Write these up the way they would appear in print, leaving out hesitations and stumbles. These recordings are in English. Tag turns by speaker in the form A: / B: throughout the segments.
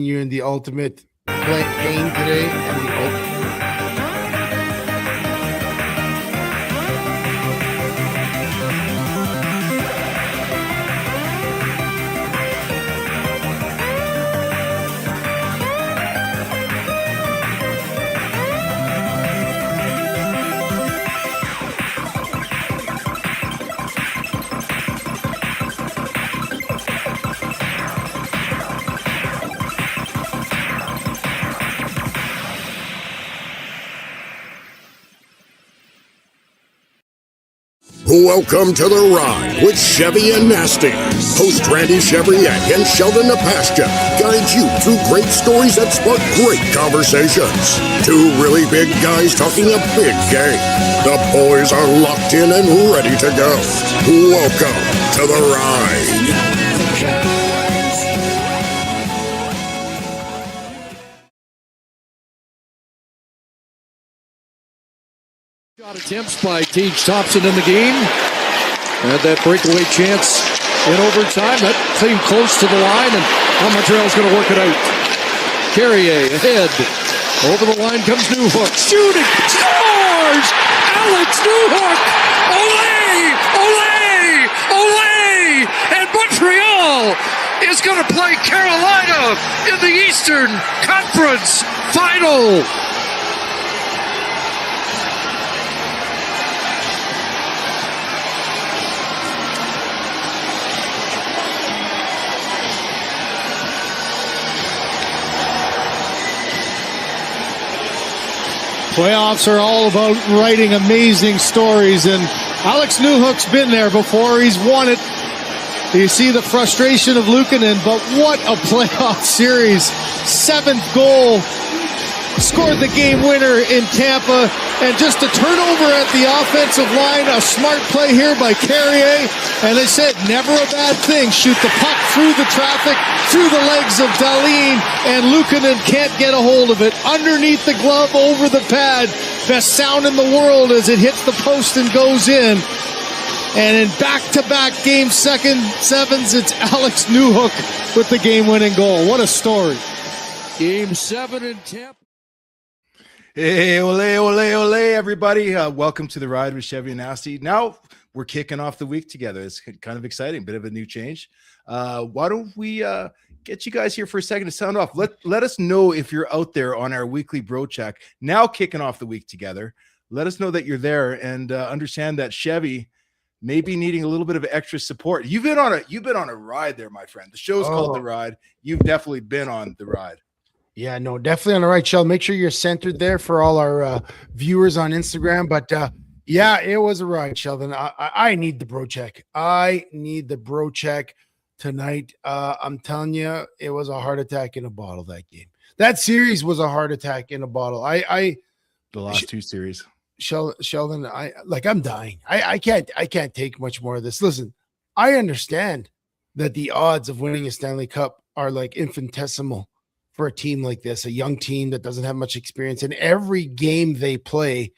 A: you in the ultimate pain today and the ultimate.
B: Welcome to The Ride with Chevy and Nasty. Host Randy Chevrier and Sheldon Napashka guide you through great stories that spark great conversations. Two really big guys talking a big game. The boys are locked in and ready to go. Welcome to The Ride.
C: Shot attempts by Teach Thompson in the game. Had that breakaway chance in overtime. That came close to the line, and Montreal's going to work it out. Carrier ahead. Over the line comes Newhook. Shooting. Scores! Alex Newhook! Olé! Olé! Olé! And Montreal is going to play Carolina in the Eastern Conference Final.
D: Playoffs are all about writing amazing stories, and Alex Newhook's been there before. He's won it. You see the frustration of Luukkonen, but what a playoff series. 7th goal. Scored the game winner in Tampa, and just a turnover at the offensive line. A smart play here by Carrier, and they said never a bad thing. Shoot the puck through the traffic, through the legs of Dahlin, and Luukkonen can't get a hold of it. Underneath the glove, over the pad. Best sound in the world as it hits the post and goes in. And in back-to-back game sevens, it's Alex Newhook with the game-winning goal. What a story.
C: Game 7 in Tampa.
A: Hey, ole, ole, ole, everybody. Welcome to The Ride with Chevy and Nasty. Now we're kicking off the week together. It's kind of exciting, bit of a new change. Why don't we get you guys here for a second to sound off? Let us know if you're out there on our weekly bro check. Now kicking off the week together. Let us know that you're there, and understand that Chevy may be needing a little bit of extra support. You've been on a ride there, my friend. The show's called The Ride. You've definitely been on the ride.
E: Yeah, no, definitely on the right, Sheldon. Make sure you're centered there for all our viewers on Instagram. But yeah, it was a ride, Sheldon. I need the bro check. I need the bro check tonight. I'm telling you, it was a heart attack in a bottle, that game. That series was a heart attack in a bottle. The
A: last two series.
E: Sheldon, I'm dying. I can't take much more of this. Listen, I understand that the odds of winning a Stanley Cup are like infinitesimal for a team like this, a young team that doesn't have much experience, and every game they play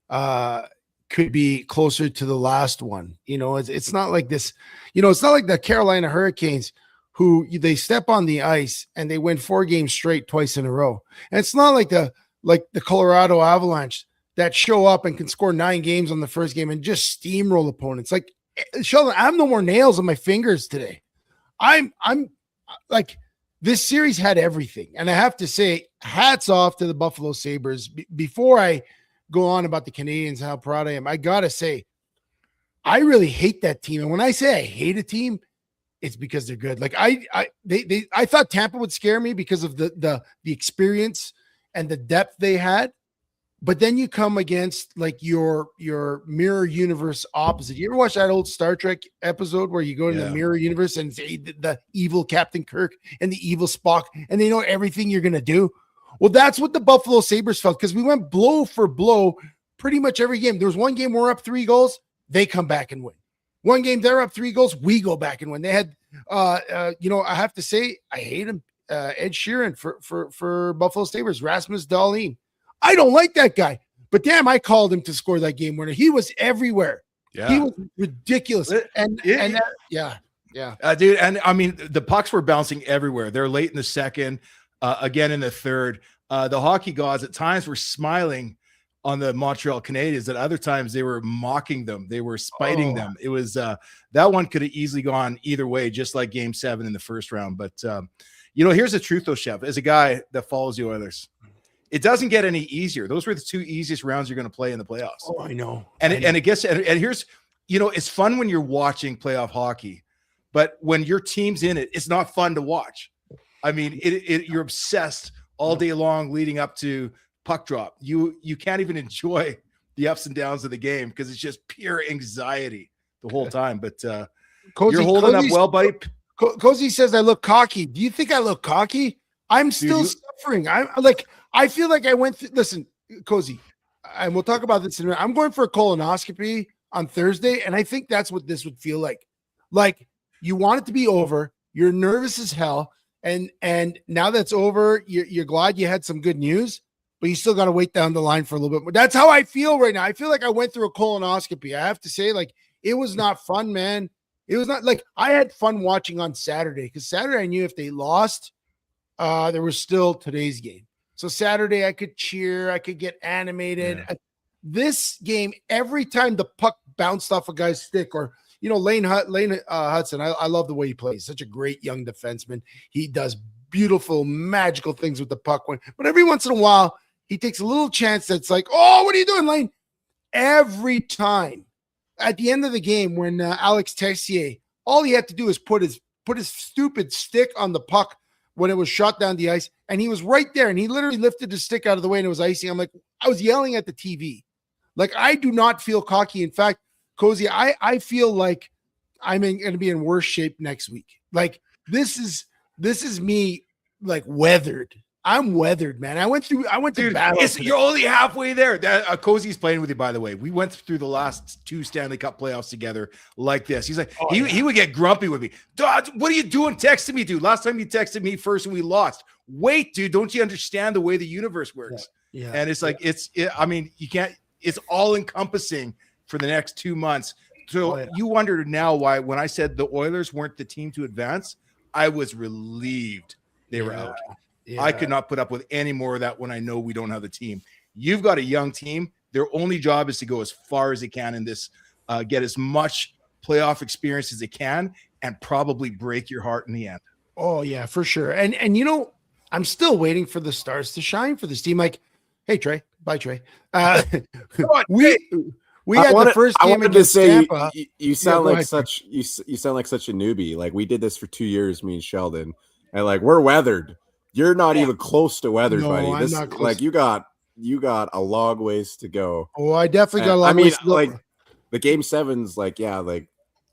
E: could be closer to the last one. You know, it's not like this. You know, it's not like the Carolina Hurricanes who they step on the ice and they win 4 games straight twice in a row. And it's not like the Colorado Avalanche that show up and can score 9 games on the first game and just steamroll opponents. Like, Sheldon, I have no more nails on my fingers today. I'm like, this series had everything. And I have to say, hats off to the Buffalo Sabres. Before I go on about the Canadians and how proud I am, I got to say, I really hate that team. And when I say I hate a team, it's because they're good. Like I thought Tampa would scare me because of the experience and the depth they had. But then you come against like your mirror universe opposite. You ever watch that old Star Trek episode where you go into the mirror universe and say the evil Captain Kirk and the evil Spock, and they know everything you're going to do? Well, that's what the Buffalo Sabres felt, because we went blow for blow pretty much every game. There was one game we're up 3 goals. They come back and win. One game they're up 3 goals. We go back and win. They had, I have to say, I hate him. Ed Sheeran for Buffalo Sabres, Rasmus Dahlin. I don't like that guy, but damn, I called him to score that game winner. He was everywhere.
A: Yeah.
E: He was ridiculous. Dude.
A: And I mean, the pucks were bouncing everywhere. They're late in the second. again in the third. The hockey gods at times were smiling on the Montreal Canadiens. At other times they were mocking them. They were spiting them. It was that one could have easily gone either way, just like Game 7 in the first round. But here's the truth, though, Chef. As a guy that follows the Oilers, it doesn't get any easier. Those were the 2 easiest rounds you're going to play in the playoffs.
E: Oh, I know.
A: And it gets and here's it's fun when you're watching playoff hockey, but when your team's in it, it's not fun to watch. I mean, you're obsessed all day long leading up to puck drop. You can't even enjoy the ups and downs of the game because it's just pure anxiety the whole time. But
E: Cozy,
A: you're holding up well, buddy.
E: Cozy says I look cocky. Do you think I look cocky? I'm still suffering. I feel like I went through. Listen, Cozy, and we'll talk about this in a minute. I'm going for a colonoscopy on Thursday, and I think that's what this would feel like. Like you want it to be over. You're nervous as hell, and now that's over. You're glad you had some good news, but you still got to wait down the line for a little bit more. That's how I feel right now. I feel like I went through a colonoscopy. I have to say, like, it was not fun, man. It was not like I had fun watching on Saturday because Saturday I knew if they lost, there was still today's game. So Saturday I could cheer, I could get animated.
A: Yeah.
E: This game, every time the puck bounced off a guy's stick, or Lane Hudson, I love the way he plays. Such a great young defenseman. He does beautiful, magical things with the puck. But every once in a while, he takes a little chance that's like, oh, what are you doing, Lane? Every time. At the end of the game, when Alex Tessier, all he had to do is put his stupid stick on the puck when it was shot down the ice, and he was right there, and he literally lifted his stick out of the way, and it was icing. I'm like, I was yelling at the TV. Like, I do not feel cocky. In fact, Cozy, I feel like I'm going to be in worse shape next week. Like, this is me, like, weathered. I'm weathered, man. I went to battle.
A: You're only halfway there. Cozy's playing with you, by the way. We went through the last 2 Stanley Cup playoffs together like this. He's like, he would get grumpy with me. Dad, what are you doing texting me, dude? Last time you texted me first and we lost. Wait, dude, don't you understand the way the universe works? Yeah. And it's like, you can't, it's all encompassing for the next 2 months. So you wondered now why, when I said the Oilers weren't the team to advance, I was relieved they were out. Yeah. I could not put up with any more of that when I know we don't have the team. You've got a young team. Their only job is to go as far as they can in this, get as much playoff experience as they can, and probably break your heart in the end.
E: Oh yeah, for sure. And I'm still waiting for the stars to shine for this team. Like, hey Trey, bye Trey. We had the first game against Tampa.
F: You sound like such you sound like such a newbie. Like, we did this for 2 years, me and Sheldon, and like, we're weathered. You're not even close to weathered, buddy. I'm not close. Like, you got a long ways to go.
E: Oh, I definitely got a long ways to go.
F: Like, the Game 7s, like, yeah, like,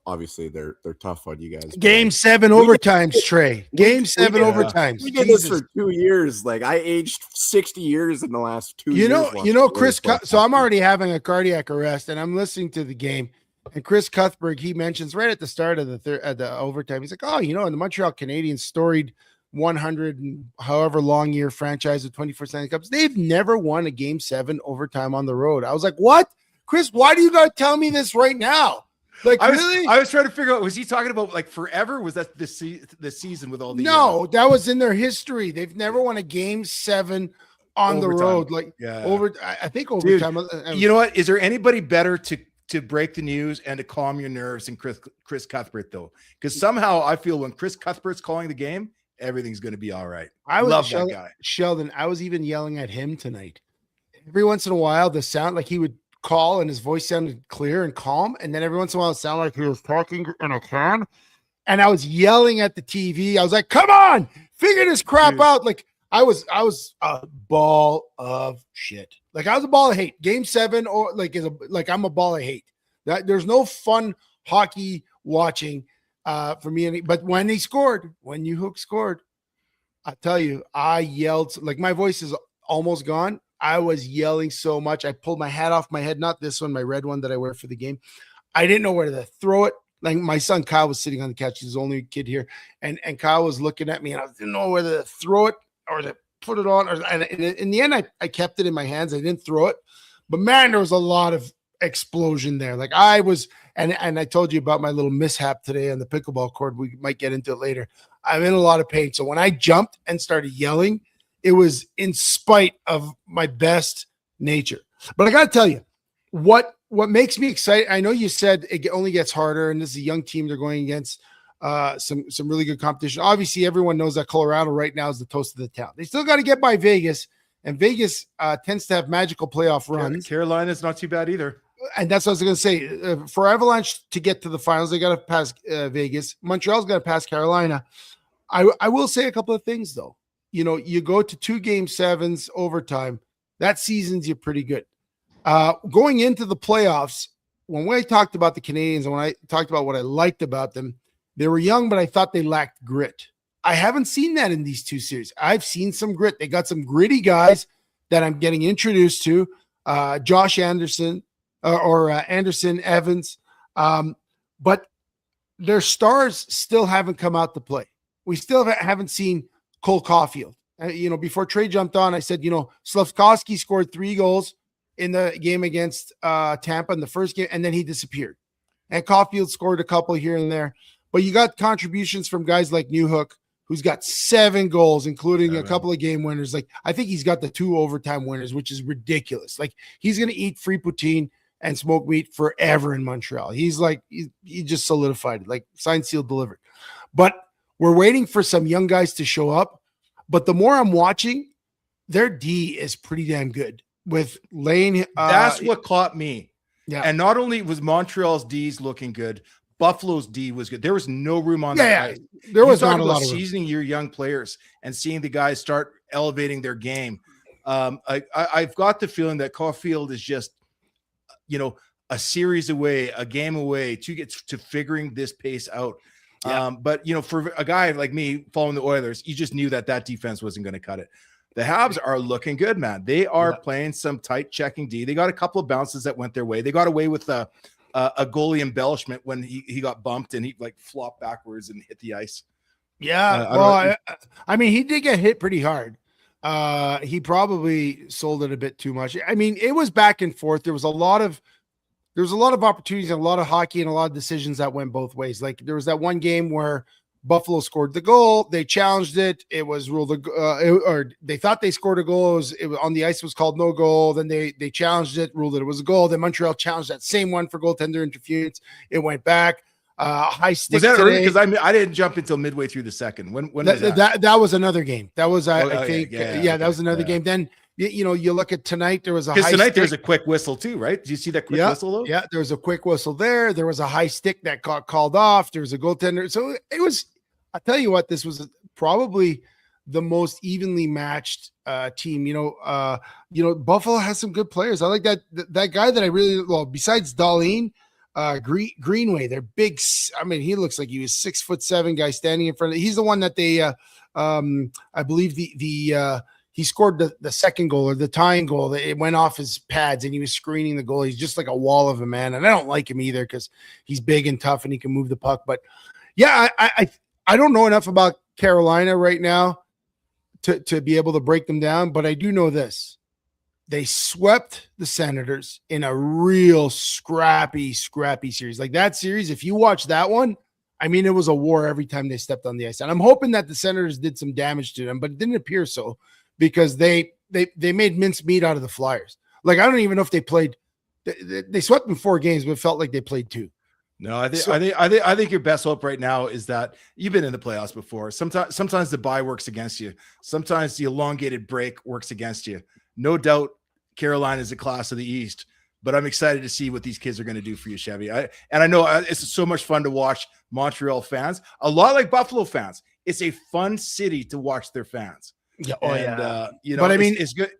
F: obviously they're tough on you guys.
E: Game 7 overtimes, Trey. Game 7 overtimes.
F: We did this for 2 years. Like, I aged 60 years in the last 2 years.
E: Chris. So I'm already having a cardiac arrest, and I'm listening to the game. And Chris Cuthbert, he mentions right at the start of the overtime, he's like, oh, and the Montreal Canadiens storied 100 and however long year franchise with 24 Stanley Cups, they've never won a Game 7 overtime on the road. I was like, what? Chris, why do you got to tell me this right now? Like, really?
A: I was trying to figure out, was he talking about like forever? Was that the season with all the
E: that was in their history. They've never won a Game 7 on overtime. The road. Like, I think overtime.
A: Dude, you know what? Is there anybody better to break the news and to calm your nerves than Chris Cuthbert, though? Because somehow I feel when Chris Cuthbert's calling the game, everything's going to be all right. I love that guy.
E: Sheldon, I was even yelling at him tonight. Every once in a while, the sound, like, he would call and his voice sounded clear and calm. And then every once in a while, it sounded like he was talking in a can. And I was yelling at the TV. I was like, come on, figure this crap out. Like, I was a ball of shit. Like, I was a ball of hate. Game 7, or I'm a ball of hate. There's no fun hockey watching for me. But when Newhook scored, I tell you, I yelled. Like, my voice is almost gone. I was yelling so much. I pulled my hat off my head, not this one, my red one that I wear for the game. I didn't know where to throw it. Like, my son Kyle was sitting on the couch. He's the only kid here. And Kyle was looking at me, and I didn't know whether to throw it or to put it on. And in the end, I kept it in my hands. I didn't throw it. But, man, there was a lot of explosion there. Like, I was, and I told you about my little mishap today on the pickleball court. We might get into it later. I'm in a lot of pain. So when I jumped and started yelling, it was in spite of my best nature. But I got to tell you, what makes me excited, I know you said it only gets harder, and this is a young team they're going against, some really good competition. Obviously, everyone knows that Colorado right now is the toast of the town. They still got to get by Vegas, and Vegas tends to have magical playoff runs.
A: Carolina's not too bad either.
E: And that's what I was going to say. For Avalanche to get to the finals, they got to pass Vegas. Montreal's got to pass Carolina. I will say a couple of things, though. You know, you go to 2 Game 7s overtime. That seasons you pretty good. Going into the playoffs, when we talked about the Canadians and when I talked about what I liked about them, they were young, but I thought they lacked grit. I haven't seen that in these 2 series. I've seen some grit. They got some gritty guys that I'm getting introduced to. Josh Anderson or Anderson Evans. But their stars still haven't come out to play. We still haven't seen Cole Caulfield. Before Trey jumped on, I said, Slavkovsky scored 3 goals in the game against Tampa in the first game, and then he disappeared. And Caulfield scored a couple here and there. But you got contributions from guys like Newhook, who's got 7 goals, including a couple of game winners. Like, I think he's got the 2 overtime winners, which is ridiculous. Like, he's going to eat free poutine and smoked meat forever in Montreal. He's like, he just solidified it, like signed, sealed, delivered. But we're waiting for some young guys to show up. But the more I'm watching, their D is pretty damn good with Lane.
A: That's what caught me.
E: Yeah.
A: And not only was Montreal's D's looking good, Buffalo's D was good. There was no room on that ice.
E: There was not a lot of
A: seasoning your young players and seeing the guys start elevating their game. I've got the feeling that Caulfield is just, a series away, a game away to get to figuring this pace out. Yeah. But for a guy like me following the Oilers, you just knew that defense wasn't going to cut it. The Habs are looking good, man. They are playing some tight checking D. They got a couple of bounces that went their way. They got away with a goalie embellishment when he got bumped and he flopped backwards and hit the ice.
E: Yeah. I mean, he did get hit pretty hard. He probably sold it a bit too much. I mean, it was back and forth. There was a lot of opportunities and a lot of hockey and a lot of decisions that went both ways. Like, there was that one game where Buffalo scored the goal. They challenged it. It was ruled or they thought they scored a goal. It was on the ice. It was called no goal. Then they challenged it, ruled that it was a goal. Then Montreal challenged that same one for goaltender interference. It went back. High stick.
A: Was that early? Because I didn't jump until midway through the second. When was that?
E: That was another game. That was I think that was another game. Then you look at tonight. There was a high stick.
A: There's a quick whistle too, right? Did you see that quick whistle though?
E: Yeah, there was a quick whistle there. There was a high stick that got called off. There was a goaltender. So it was. I tell you what, this was probably the most evenly matched team. Buffalo has some good players. I like that guy that I really besides Darlene. Greenway, they're big. I mean, he looks like he was 6'7" guy standing in front of. He's the one that they, I believe he scored the second goal or the tying goal. It went off his pads and he was screening the goal. He's just like a wall of a man, and I don't like him either because he's big and tough and he can move the puck. But yeah, I don't know enough about Carolina right now to be able to break them down, but I do know this. They swept the Senators in a real scrappy series. Like that series, if you watch that one, I mean, it was a war every time they stepped on the ice. And I'm hoping that the Senators did some damage to them, but it didn't appear so because they made mincemeat out of the Flyers. Like, I don't even know if they played. They swept in 4 games, but it felt like they played 2.
A: No, I think your best hope right now is that you've been in the playoffs before. Sometimes the bye works against you. Sometimes the elongated break works against you. No doubt Carolina is a class of the East, but I'm excited to see what these kids are going to do for you, Chevy. I know it's so much fun to watch Montreal fans, a lot like Buffalo fans. It's a fun city to watch their fans.
E: Yeah.
A: But I mean, it's good.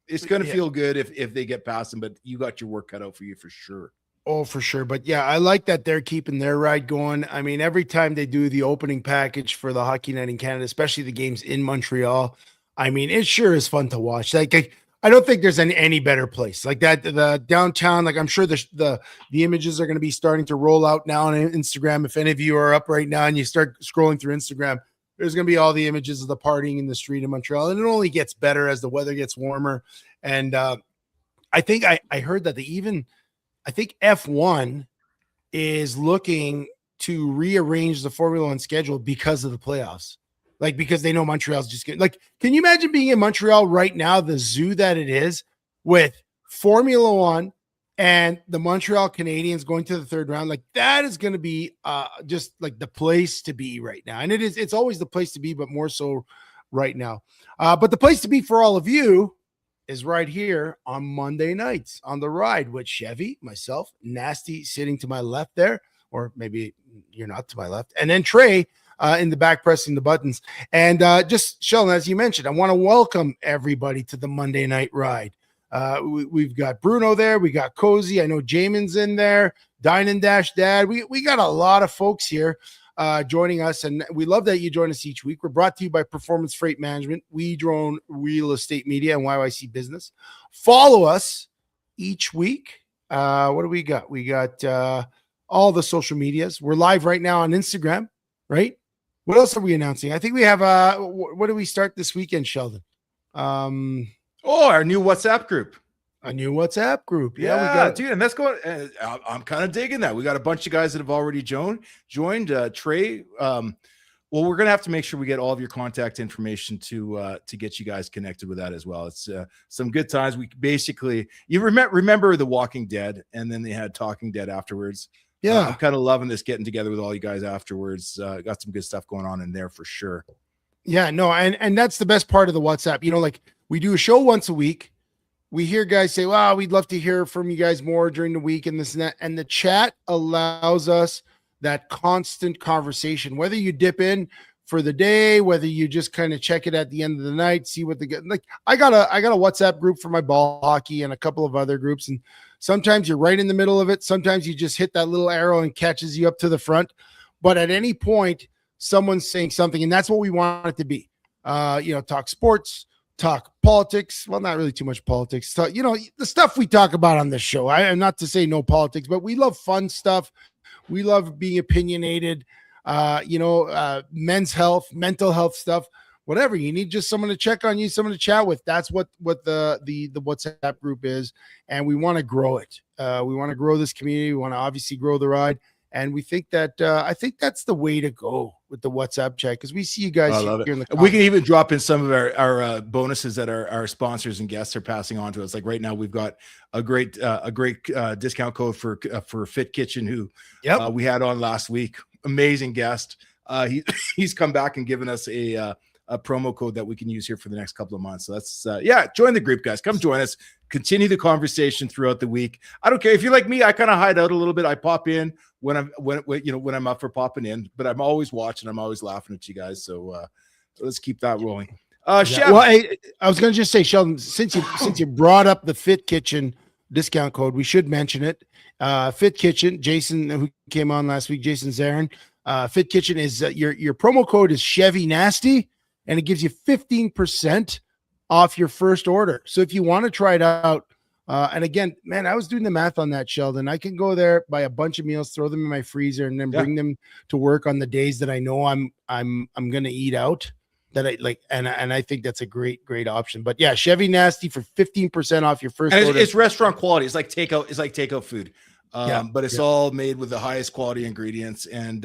A: It's going to feel good if they get past them, but you got your work cut out for you for sure.
E: Oh, for sure. But yeah, I like that they're keeping their ride going. I mean, every time they do the opening package for the Hockey Night in Canada, especially the games in Montreal, I mean, it sure is fun to watch. Like I don't think there's any better place like that. The downtown, like I'm sure the images are going to be starting to roll out now on Instagram. If any of you are up right now and you start scrolling through Instagram, there's going to be all the images of the partying in the street in Montreal. And it only gets better as the weather gets warmer. And I think I heard that I think F1 is looking to rearrange the Formula One schedule because of the playoffs. like because they know Montreal's just getting like. Can you imagine being in Montreal right now, the zoo that it is with Formula One and the Montreal Canadiens going to the third round? Like that is going to be just like the place to be right now, and it's always the place to be, but more so right now. But the place to be for all of you is right here on Monday nights on the ride with Chevy, myself, Nasty sitting to my left there, or maybe you're not to my left, and then Trey in the back pressing the buttons. And just Sheldon, as you mentioned, I want to welcome everybody to the Monday night ride. We've got Bruno there, we got Cozy, I know Jamin's in there, Dine and Dash Dad. We got a lot of folks here joining us, and we love that you join us each week. We're brought to you by Performance Freight Management, We Drone Real Estate Media, and YYC Business. Follow us each week. What do we got? We got all the social medias. We're live right now on Instagram, right? What else are we announcing? I think we have what do we start this weekend, Sheldon?
A: Our new WhatsApp group.
E: A new WhatsApp group.
A: Yeah, we got, dude, and that's going. I'm kind of digging that. We got a bunch of guys that have already joined. Trey. Well, we're gonna have to make sure we get all of your contact information to get you guys connected with that as well. It's some good times. We basically, you remember The Walking Dead, and then they had Talking Dead afterwards.
E: Yeah,
A: I'm kind of loving this getting together with all you guys afterwards. Got some good stuff going on in there for sure.
E: Yeah, no, and that's the best part of the WhatsApp. You know, like we do a show once a week. We hear guys say, "Wow, we'd love to hear from you guys more during the week," and this and that. And the chat allows us that constant conversation. Whether you dip in for the day, whether you just kind of check it at the end of the night, see what like. I got a WhatsApp group for my ball hockey and a couple of other groups, and sometimes you're right in the middle of it. Sometimes you just hit that little arrow and catches you up to the front. But at any point, someone's saying something, and that's what we want it to be. Talk sports. Talk politics. Well, not really too much politics. Talk, the stuff we talk about on this show. I am not to say no politics, but we love fun stuff. We love being opinionated. Men's health, mental health stuff, whatever. You need just someone to check on you, someone to chat with. That's what the WhatsApp group is, and we want to grow it. We want to grow this community. We want to obviously grow the ride. And we think that I think that's the way to go with the WhatsApp chat, because we see you guys here in the comments.
A: We can even drop in some of our bonuses that our sponsors and guests are passing on to us. Like right now, we've got a great discount code for Fit Kitchen, who we had on last week. Amazing guest. He's come back and given us a promo code that we can use here for the next couple of months. So that's join the group, guys. Come join us. Continue the conversation throughout the week. I don't care if you're like me. I kind of hide out a little bit. I pop in when I'm up for popping in, but I'm always watching. I'm always laughing at you guys. So let's keep that rolling. Chef.
E: Well, I was going to just say, Sheldon, since you brought up the Fit Kitchen discount code, we should mention it. Fit Kitchen, Jason, who came on last week, Jason Zarin. Fit Kitchen is your promo code is Chevy Nasty, and it gives you 15% off your first order. So if you want to try it out, and again, man, I was doing the math on that, Sheldon. I can go there, buy a bunch of meals, throw them in my freezer, and then bring them to work on the days that I know I'm going to eat out. That I like, and I think that's a great option. But yeah, Chevy Nasty for 15% off your first order.
A: It's restaurant quality. It's like takeout food. But it's all made with the highest quality ingredients. And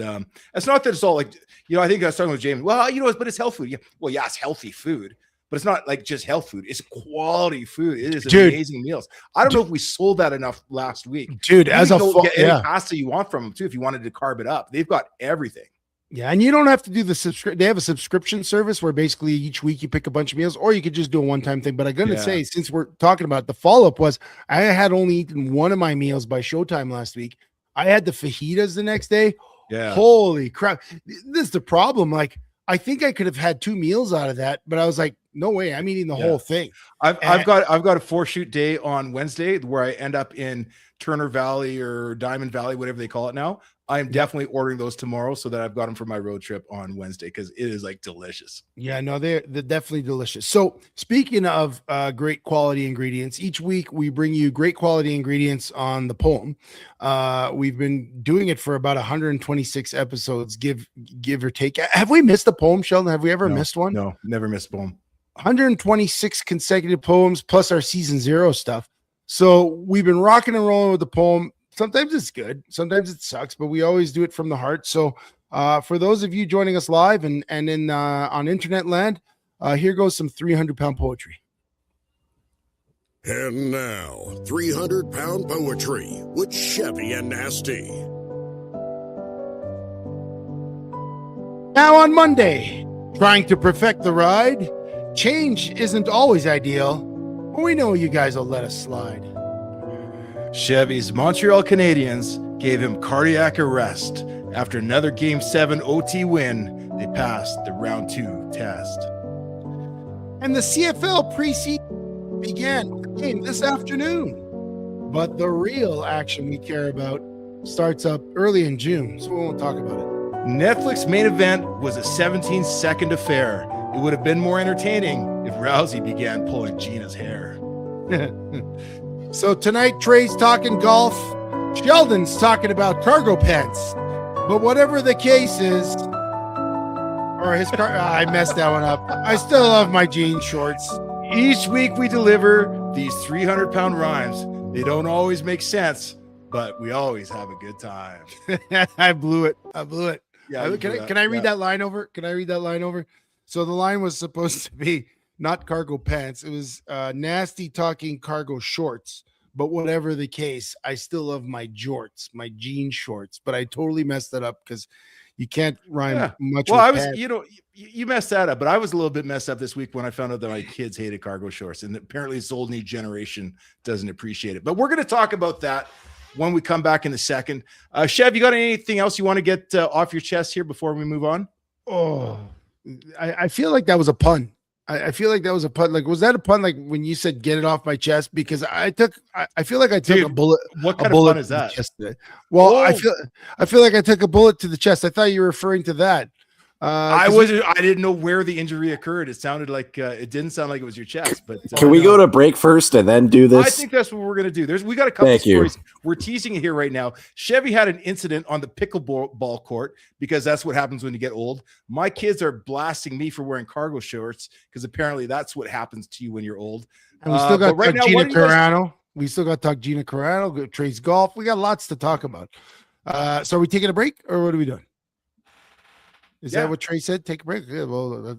A: it's not that it's all like, I think I was talking with James. Well, but it's health food. Yeah. Well, yeah, it's healthy food, but it's not like just health food. It's quality food. It is amazing meals. I don't know if we sold that enough last week.
E: Dude,
A: you
E: as
A: get any pasta you want from them too, if you wanted to carb it up. They've got everything.
E: Yeah, and you don't have to do they have a subscription service where basically each week you pick a bunch of meals, or you could just do a one-time thing. But I'm going to say, since we're talking about it, the follow-up was I had only eaten one of my meals by showtime last week. I had the fajitas the next day. Yeah. Holy crap. This is the problem. Like, I think I could have had 2 meals out of that, but I was like, no way, I'm eating the whole thing.
A: I've got a 4-shoot day on Wednesday where I end up in Turner Valley or Diamond Valley, whatever they call it now. I'm definitely ordering those tomorrow so that I've got them for my road trip on Wednesday, because it is like delicious.
E: Yeah, no, they're definitely delicious. So speaking of great quality ingredients, each week we bring you great quality ingredients on the poem. We've been doing it for about 126 episodes, give or take. Have we missed a poem, Sheldon? Have we ever missed one?
A: No, never missed a poem.
E: 126 consecutive poems plus our season 0 stuff. So we've been rocking and rolling with the poem. Sometimes it's good, sometimes it sucks, but we always do it from the heart. So For those of you joining us live and in on internet land, here goes some 300-pound poetry.
B: And now, 300-pound poetry with Chevy and Nasty.
E: Now on Monday, trying to perfect the ride. Change isn't always ideal, but we know you guys will let us slide.
A: Chevy's Montreal Canadiens gave him cardiac arrest. After another Game 7 OT win, they passed the round 2 test.
E: And the CFL preseason began with the game this afternoon. But the real action we care about starts up early in June, so we won't talk about it.
A: Netflix main event was a 17-second affair. It would have been more entertaining if Rousey began pulling Gina's hair.
E: So tonight, Trey's talking golf. Sheldon's talking about cargo pants. But whatever the case is, or his car, I messed that one up. I still love my jean shorts.
A: Each week we deliver these 300-pound rhymes. They don't always make sense, but we always have a good time.
E: I blew it.
A: Yeah,
E: Can I read that line over? So the line was supposed to be not cargo pants. It was Nasty talking cargo shorts. But whatever the case, I still love my jorts, my jean shorts. But I totally messed that up because you can't rhyme much.
A: Well,
E: with pants.
A: You messed that up, but I was a little bit messed up this week when I found out that my kids hated cargo shorts, and apparently this old new generation doesn't appreciate it. But we're going to talk about that when we come back in a second. Chev, you got anything else you want to get off your chest here before we move on?
E: Oh, I feel like that was a pun. I feel like that was a pun. Like, was that a pun? Like when you said "get it off my chest"? Because I feel like I took a bullet.
A: What kind of pun is that?
E: Well, I feel like I took a bullet to the chest. I thought you were referring to that.
A: I didn't know where the injury occurred. It sounded like it didn't sound like it was your chest. But
F: can we go to break first and then do this?
A: I think that's what we're gonna do. We got a couple of stories. We're teasing it here right now. Chevy had an incident on the pickleball court because that's what happens when you get old. My kids are blasting me for wearing cargo shorts because apparently that's what happens to you when you're old.
E: And we still got right now, Gina Carano. We still got to talk Gina Carano, Trey's golf. We got lots to talk about. So are we taking a break or what are we doing? Is that what Trey said? Take a break. Yeah, well,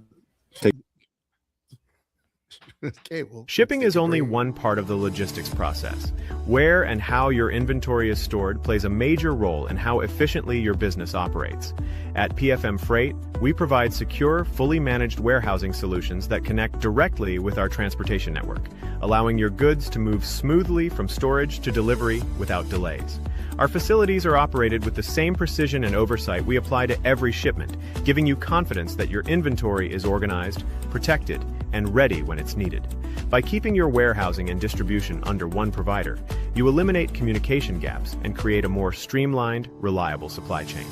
G: okay. Well, shipping is only one part of the logistics process. Where and how your inventory is stored plays a major role in how efficiently your business operates. At PFM Freight, we provide secure, fully managed warehousing solutions that connect directly with our transportation network, allowing your goods to move smoothly from storage to delivery without delays. Our facilities are operated with the same precision and oversight we apply to every shipment, giving you confidence that your inventory is organized, protected, and ready when it's needed. By keeping your warehousing and distribution under one provider, you eliminate communication gaps and create a more streamlined, reliable supply chain.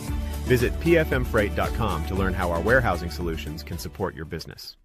G: Visit pfmfreight.com to learn how our warehousing solutions can support your business.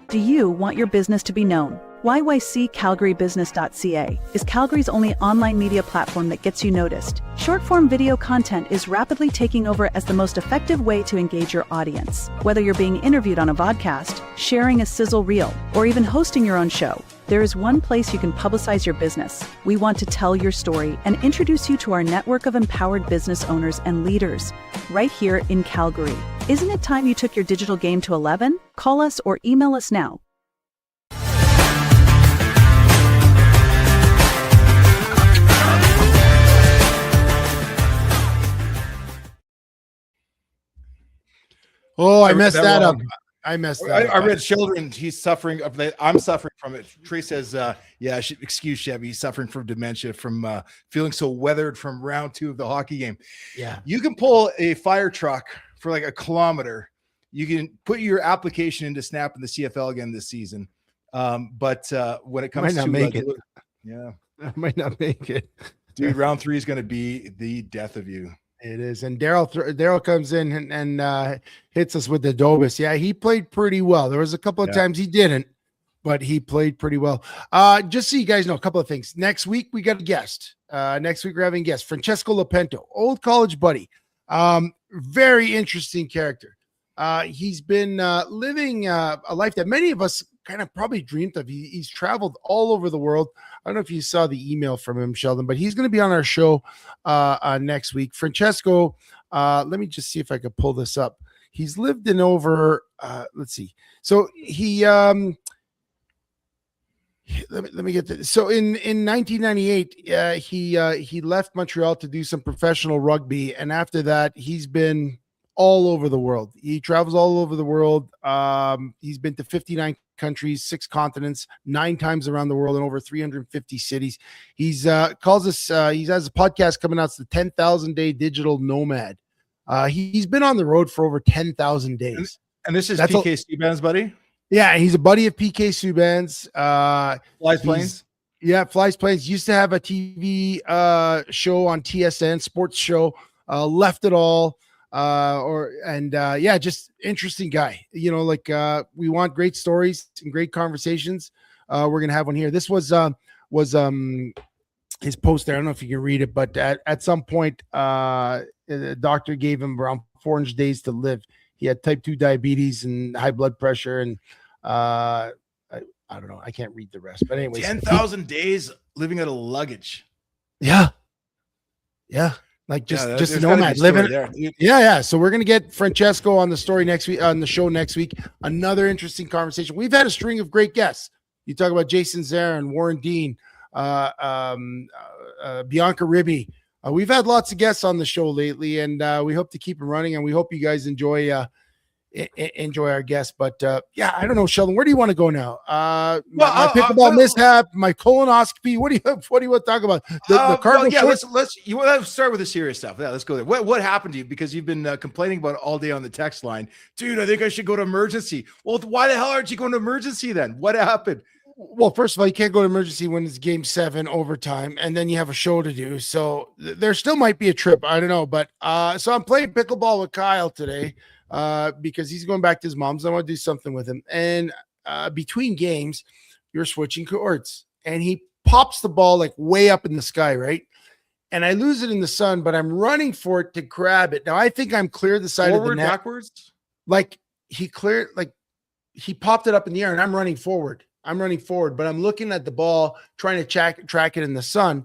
H: Do you want your business to be known? YYCCalgaryBusiness.ca is Calgary's only online media platform that gets you noticed. Short-form video content is rapidly taking over as the most effective way to engage your audience. Whether you're being interviewed on a vodcast, sharing a sizzle reel, or even hosting your own show, there is one place you can publicize your business. We want to tell your story and introduce you to our network of empowered business owners and leaders right here in Calgary. Isn't it time you took your digital game to 11? Call us or email us now.
E: Oh, I messed that up. I
A: read Sheldon. He's suffering. I'm suffering from it. Trey says, excuse Chevy. He's suffering from dementia from feeling so weathered from round 2 of the hockey game.
E: Yeah.
A: You can pull a fire truck for like a kilometer. You can put your application into Snap in the CFL again this season. But when it comes to
E: make it.
A: Yeah.
E: I might not make it.
A: Dude, round 3 is going to be the death of you.
E: It is. And Daryl comes in and hits us with the Dobis. Yeah, he played pretty well. There was a couple of times he didn't, but he played pretty well. Just so you guys know, a couple of things. Next week, we got a guest. Next week, we're having a guest, Francesco Lopento, old college buddy. Very interesting character. He's been living a life that many of us kind of probably dreamed of. He's traveled all over the world. I don't know if you saw the email from him, Sheldon, but he's going to be on our show next week. Francesco, let me just see if I could pull this up. He's lived in over, let's see. So he, let me get this. So in 1998, he left Montreal to do some professional rugby. And after that, he's been all over the world. He travels all over the world. He's been to 59 countries, 6 continents, 9 times around the world, in over 350 cities. He's calls us. He has a podcast coming out. It's the 10,000 Day Digital Nomad. He's been on the road for over 10,000 days.
A: And this is PK Subban's buddy.
E: Yeah, he's a buddy of PK Subban's.
A: Flies planes.
E: Yeah, flies planes. Used to have a TV show on TSN, sports show. Left it all. Just interesting guy. You know, like we want great stories and great conversations. We're gonna have one here. This was his post there. I don't know if you can read it, but at some point, the doctor gave him around 400 days to live. He had type 2 diabetes and high blood pressure, and I don't know. I can't read the rest, but anyways,
A: 10,000 days living out of luggage.
E: Yeah. Like just a nomad living. Yeah. So we're gonna get Francesco on the story next week, on the show next week. Another interesting conversation. We've had a string of great guests. You talk about Jason Zarin, Warren Dean, Bianca Ribby. We've had lots of guests on the show lately, and we hope to keep them running. And we hope you guys enjoy our guests. But I don't know, Sheldon, where do you want to go now? My pickleball mishap, my colonoscopy. What do you want to talk about? The Cardinals.
A: Let's start with the serious stuff. Yeah, let's go there. What happened to you? Because you've been complaining about it all day on the text line, dude. I think I should go to emergency. Well, why the hell aren't you going to emergency then? What happened?
E: Well, first of all, you can't go to emergency when it's game 7 overtime, and then you have a show to do. So there still might be a trip. I don't know. But so I'm playing pickleball with Kyle today because he's going back to his mom's. I want to do something with him. And between games, you're switching courts. And he pops the ball like way up in the sky, right? And I lose it in the sun, but I'm running for it to grab it. Now, I think I'm clear the side of the net.
A: Backwards?
E: Like he popped it up in the air, and I'm running forward, but I'm looking at the ball, trying to track it in the sun.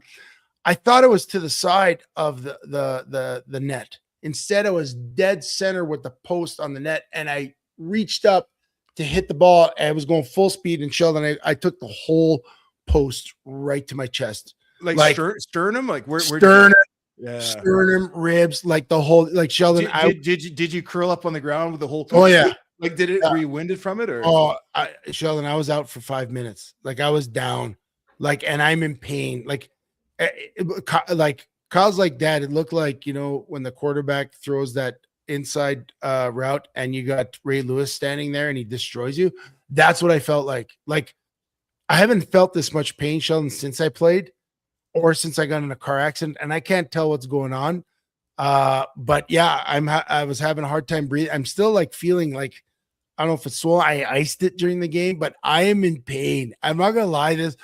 E: I thought it was to the side of the net. Instead, it was dead center with the post on the net, and I reached up to hit the ball, and I was going full speed. And Sheldon, I took the whole post right to my chest,
A: like sternum, like where
E: sternum, sternum, ribs, like the whole, like Sheldon.
A: Did you curl up on the ground with the whole?
E: Oh yeah.
A: Like, were you winded from it, or?
E: Oh, Sheldon, I was out for 5 minutes. Like, I was down, like, and I'm in pain. Like Kyle's like, Dad, it looked like, you know, when the quarterback throws that inside route and you got Ray Lewis standing there and he destroys you. That's what I felt like. Like, I haven't felt this much pain, Sheldon, since I played or since I got in a car accident, and I can't tell what's going on. But yeah, I was having a hard time breathing. I'm still like feeling like, I don't know if it's swollen. I iced it during the game, but I am in pain. I'm not gonna lie. The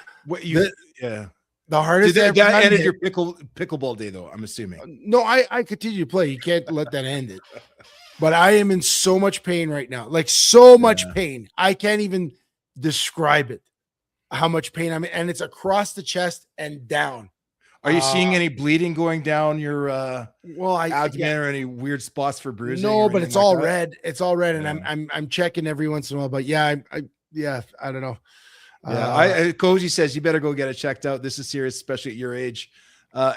E: hardest.
A: That ended your pickleball day, though. I'm assuming.
E: No, I continue to play. You can't let that end it. But I am in so much pain right now. Like so much pain. I can't even describe it. How much pain I'm in, and it's across the chest and down.
A: Are you seeing any bleeding going down your abdomen or any weird spots for bruising?
E: No, but it's all red. It's all red, and I'm checking every once in a while. But I don't know.
A: Koji says you better go get it checked out. This is serious, especially at your age. I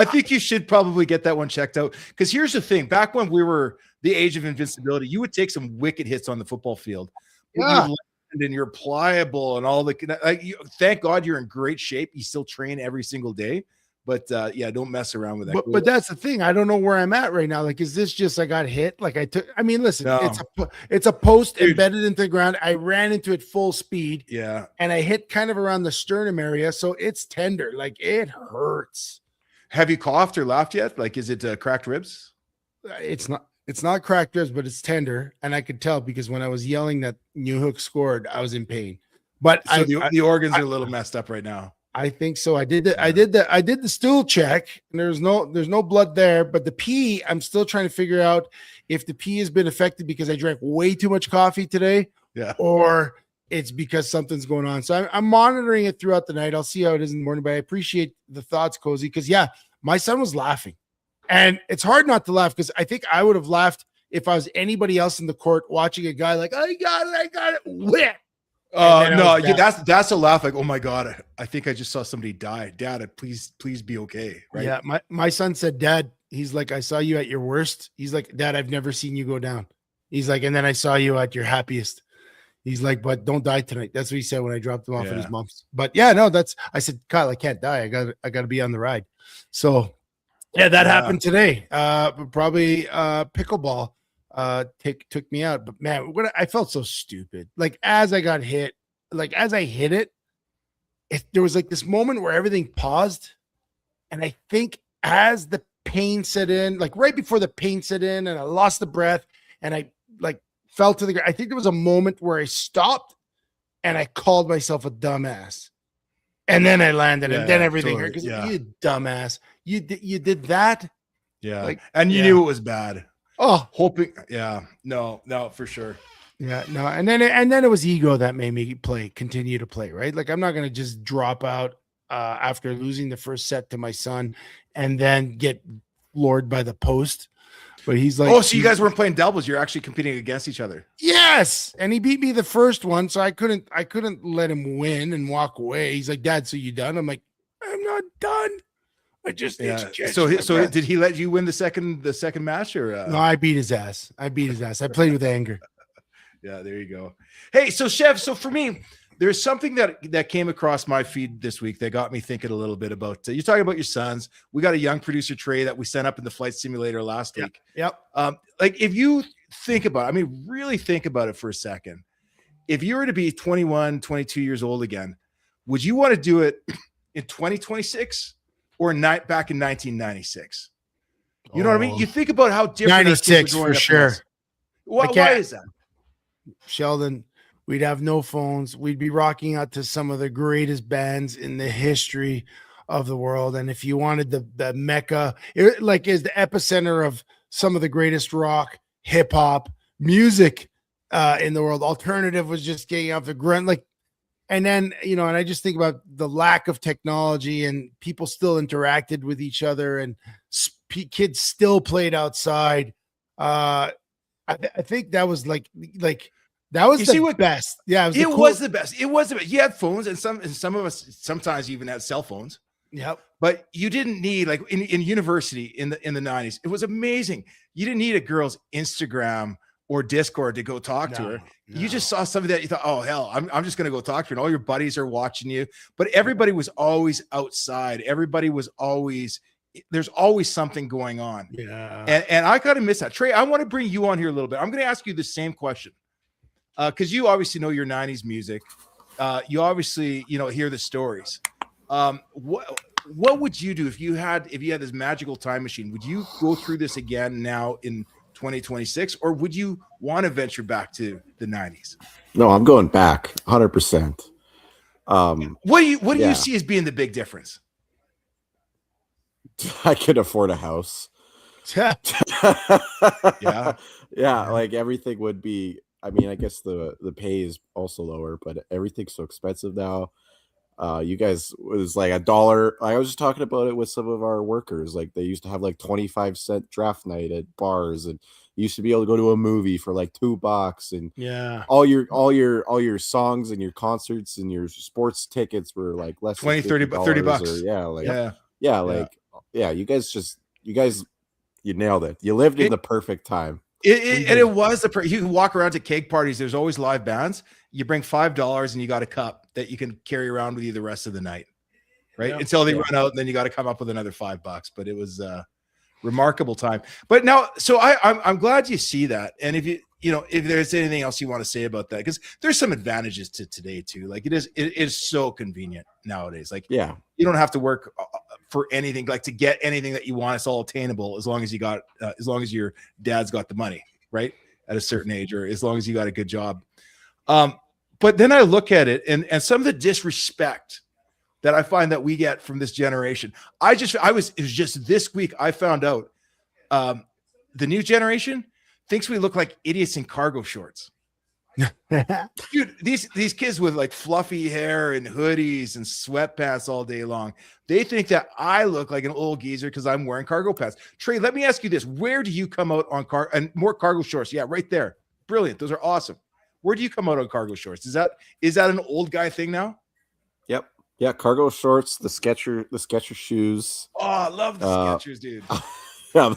A: think you should probably get that one checked out, because here's the thing: back when we were the age of invincibility, you would take some wicked hits on the football field.
E: Yeah.
A: And you're pliable and all the thank God you're in great shape. You still train every single day, But yeah, don't mess around with that.
E: But that's the thing. I don't know where I'm at right now. Like, is this just I got hit? Like I mean, listen,
A: No.
E: it's a post
A: Dude.
E: embedded into the ground. I ran into it full speed.
A: Yeah.
E: And I hit kind of around the sternum area. So it's tender. Like it hurts.
A: Have you coughed or laughed yet? Like, is it cracked ribs?
E: It's not cracked ribs, but it's tender. And I could tell because when I was yelling that New Hook scored, I was in pain. But
A: so the organs are a little messed up right now.
E: I think so. I did the stool check, and there's no blood there, but the pee, I'm still trying to figure out if the pee has been affected because I drank way too much coffee today, or it's because something's going on. So I'm monitoring it throughout the night. I'll see how it is in the morning, but I appreciate the thoughts, Cozy, because my son was laughing, and it's hard not to laugh because I think I would have laughed if I was anybody else in the court watching a guy like, I got it, whip.
A: No, that's a laugh. Like, oh my God, I think I just saw somebody die. Dad, please be okay. Right?
E: Yeah. My son said, Dad, he's like, I saw you at your worst. He's like, Dad, I've never seen you go down. He's like, and then I saw you at your happiest. He's like, but don't die tonight. That's what he said when I dropped him off at his mom's. But I said, Kyle, I can't die. I got to be on the ride. So that happened today. Probably pickleball. Took me out, but man, I felt so stupid. Like as I got hit, like as I hit it, there was like this moment where everything paused, and I think as the pain set in, like right before the pain set in, and I lost the breath, and I like fell to the ground. I think there was a moment where I stopped, and I called myself a dumbass, and then I landed, and then everything hurt because you dumbass, you did that,
A: and you knew it was bad.
E: Oh,
A: hoping, no, for sure.
E: Yeah, no, and then it was ego that made me continue to play, right? Like I'm not gonna just drop out after losing the first set to my son and then get floored by the post. But he's like,
A: so you guys weren't playing doubles; you're actually competing against each other.
E: Yes, and he beat me the first one, so I couldn't let him win and walk away. He's like, Dad, so you done? I'm like, I'm not done. I just
A: so did he let you win the second match or
E: no? I beat his ass. I played with anger.
A: Yeah, there you go. Hey, so Chev, so for me, there's something that came across my feed this week that got me thinking a little bit about you're talking about your sons. We got a young producer, Trey, that we sent up in the flight simulator last week.
E: Yep.
A: Like if you think about it, I mean, really think about it for a second. If you were to be 21, 22 years old again, would you want to do it in 2026? Or back in 1996, you know what I mean? You think about how different
E: 96 for sure.
A: Why is that,
E: Sheldon? We'd have no phones. We'd be rocking out to some of the greatest bands in the history of the world. And if you wanted the mecca, is the epicenter of some of the greatest rock, hip hop, music in the world. Alternative was just getting off the grunt, like. And then, and I just think about the lack of technology and people still interacted with each other and kids still played outside. I think that was like that was the best. Yeah,
A: it was the best. It was the best. You had phones and some of us sometimes even had cell phones.
E: Yep.
A: But you didn't need like in university in the 90s. It was amazing. You didn't need a girl's Instagram or Discord to go talk to her. No. You just saw something that you thought, oh hell, I'm just gonna go talk to her, and all your buddies are watching you. But everybody was always outside. There's always something going on.
E: Yeah.
A: And I gotta miss that. Trey, I want to bring you on here a little bit. I'm gonna ask you the same question. Because you obviously know your 90s music. You obviously, hear the stories. What would you do if you had this magical time machine? Would you go through this again now in 2026, or would you want to venture back to the 90s?
F: No, I'm going back 100%.
A: What do you see as being the big difference?
F: I could afford a house.
A: Yeah.
F: Like everything would be, I mean, I guess the pay is also lower, but everything's so expensive now. You guys was like $1. I was just talking about it with some of our workers. Like they used to have like 25-cent draft night at bars, and you used to be able to go to a movie for like $2, and all your songs and your concerts and your sports tickets were like less
A: 20,
F: than
A: $30.
F: You guys nailed it. You lived in the perfect time.
A: It was you can walk around to cake parties. There's always live bands. You bring $5 and you got a cup that you can carry around with you the rest of the night. right? Until they run out, and then you got to come up with another $5. But it was remarkable time. But now, so I'm glad you see that. And if if there's anything else you want to say about that, because there's some advantages to today too. Like it is so convenient nowadays. Like you don't have to work for anything, like to get anything that you want. It's all attainable as long as you got as long as your dad's got the money, right, at a certain age, or as long as you got a good job. But then I look at it and some of the disrespect that I find that we get from this generation. It was just this week I found out the new generation thinks we look like idiots in cargo shorts. Dude, these kids with like fluffy hair and hoodies and sweatpants all day long, they think that I look like an old geezer because I'm wearing cargo pants. Trey, let me ask you this: where do you come out on more cargo shorts? Yeah, right there. Brilliant. Those are awesome. Where do you come out on cargo shorts? Is that an old guy thing now?
F: Yep. Yeah, cargo shorts, the Skechers shoes.
A: Oh, I love the Skechers, dude.
F: Yeah,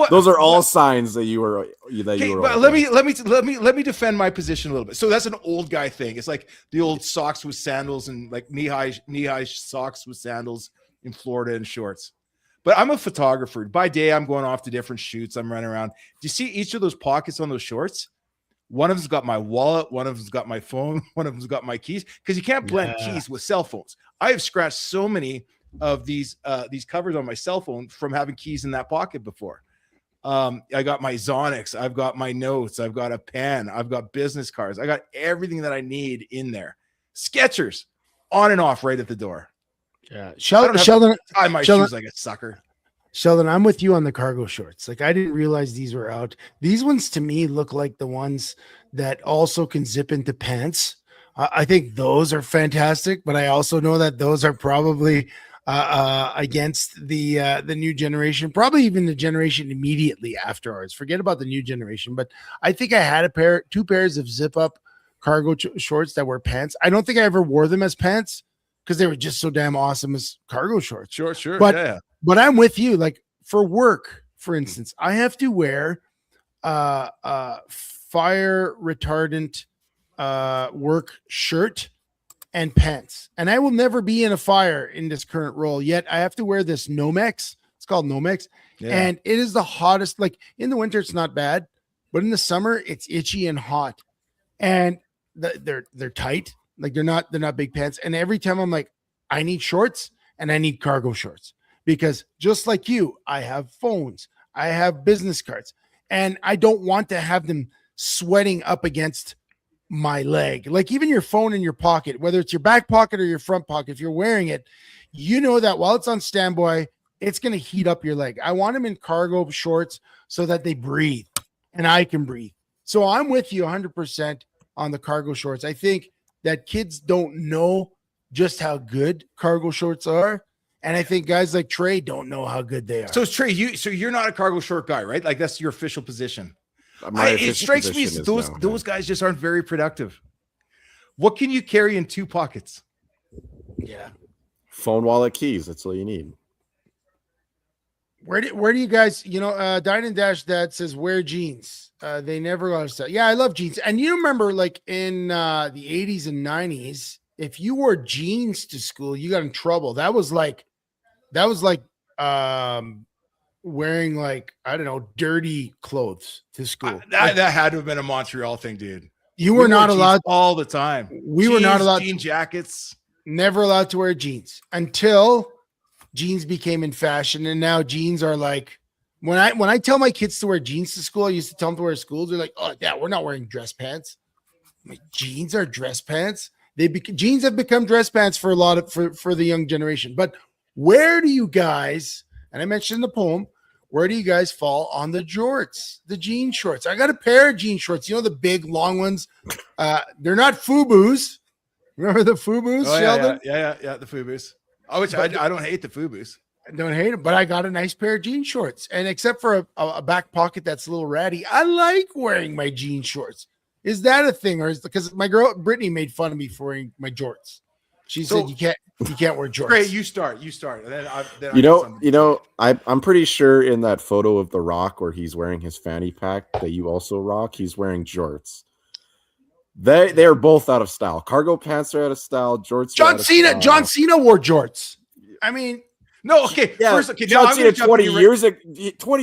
F: those are all signs that you were.
A: But let me defend my position a little bit. So that's an old guy thing. It's like the old socks with sandals and like knee-high socks with sandals in Florida and shorts. But I'm a photographer. By day, I'm going off to different shoots. I'm running around. Do you see each of those pockets on those shorts? One of them's got my wallet. One of them's got my phone. One of them's got my keys, because you can't blend keys with cell phones. I have scratched so many of these covers on my cell phone from having keys in that pocket before. I got my Zonix, I've got my notes, I've got a pen, I've got business cards, I got everything that I need in there. Skechers on and off right at the door.
E: Yeah, Sheldon,
A: tie my shoes like a sucker.
E: Sheldon, I'm with you on the cargo shorts. Like I didn't realize these were out. These ones to me look like the ones that also can zip into pants. I think those are fantastic, but I also know that those are probably against the new generation, probably even the generation immediately afterwards. Forget about the new generation, but I think I had two pairs of zip up cargo shorts that were pants. I don't think I ever wore them as pants because they were just so damn awesome as cargo shorts.
A: Sure.
E: But I'm with you. Like for work, for instance, I have to wear fire retardant work shirt and pants, and I will never be in a fire in this current role, yet I have to wear this Nomex. It's called Nomex, and it is the hottest. Like in the winter it's not bad, but in the summer it's itchy and hot, and they're tight. Like they're not big pants, and every time I'm like, I need shorts and I need cargo shorts, because just like you, I have phones, I have business cards, and I don't want to have them sweating up against my leg. Like even your phone in your pocket, whether it's your back pocket or your front pocket, if you're wearing it, you know that while it's on standby, it's going to heat up your leg. I want them in cargo shorts so that they breathe and I can breathe. So I'm with you 100% on the cargo shorts. I think that kids don't know just how good cargo shorts are. And I think guys like Trey don't know how good they are.
A: So Trey, you're not a cargo short guy, right? Like that's your official position. It strikes me as those guys just aren't very productive. What can you carry in two pockets?
E: Yeah.
F: Phone, wallet, keys. That's all you need.
E: Where do you guys, Dine and Dash Dad says wear jeans. They never got us. Yeah, I love jeans. And you remember like in the 80s and 90s, if you wore jeans to school, you got in trouble. That was like wearing like, I don't know, dirty clothes to school.
A: That had to have been a Montreal thing, dude.
E: We were not allowed
A: all the time.
E: We were not allowed
A: jean jackets.
E: Never allowed to wear jeans until jeans became in fashion. And now jeans are like, when I tell my kids to wear jeans to school, I used to tell them to wear schools. They're like, oh yeah, we're not wearing dress pants. My jeans are dress pants. Jeans have become dress pants for a lot of, for the young generation. But where do you guys, and I mentioned in the poem, where do you guys fall on the jorts, the jean shorts? I got a pair of jean shorts, the big long ones. They're not FUBUs. Remember the FUBUs, Sheldon?
A: Yeah, the FUBUs. I don't hate the FUBUs.
E: I don't hate them, but I got a nice pair of jean shorts. And except for a back pocket that's a little ratty, I like wearing my jean shorts. Is that a thing? Or is because my girl Brittany made fun of me for wearing my jorts. She said you can't wear jorts.
A: Great, you start. And then
F: I'm pretty sure in that photo of The Rock where he's wearing his fanny pack that you also rock, he's wearing jorts. They are both out of style. Cargo pants are out of style. Jorts.
E: John Cena. John Cena wore jorts. I mean,
A: no. Okay.
F: Yeah.
A: First, okay.
F: John Cena 20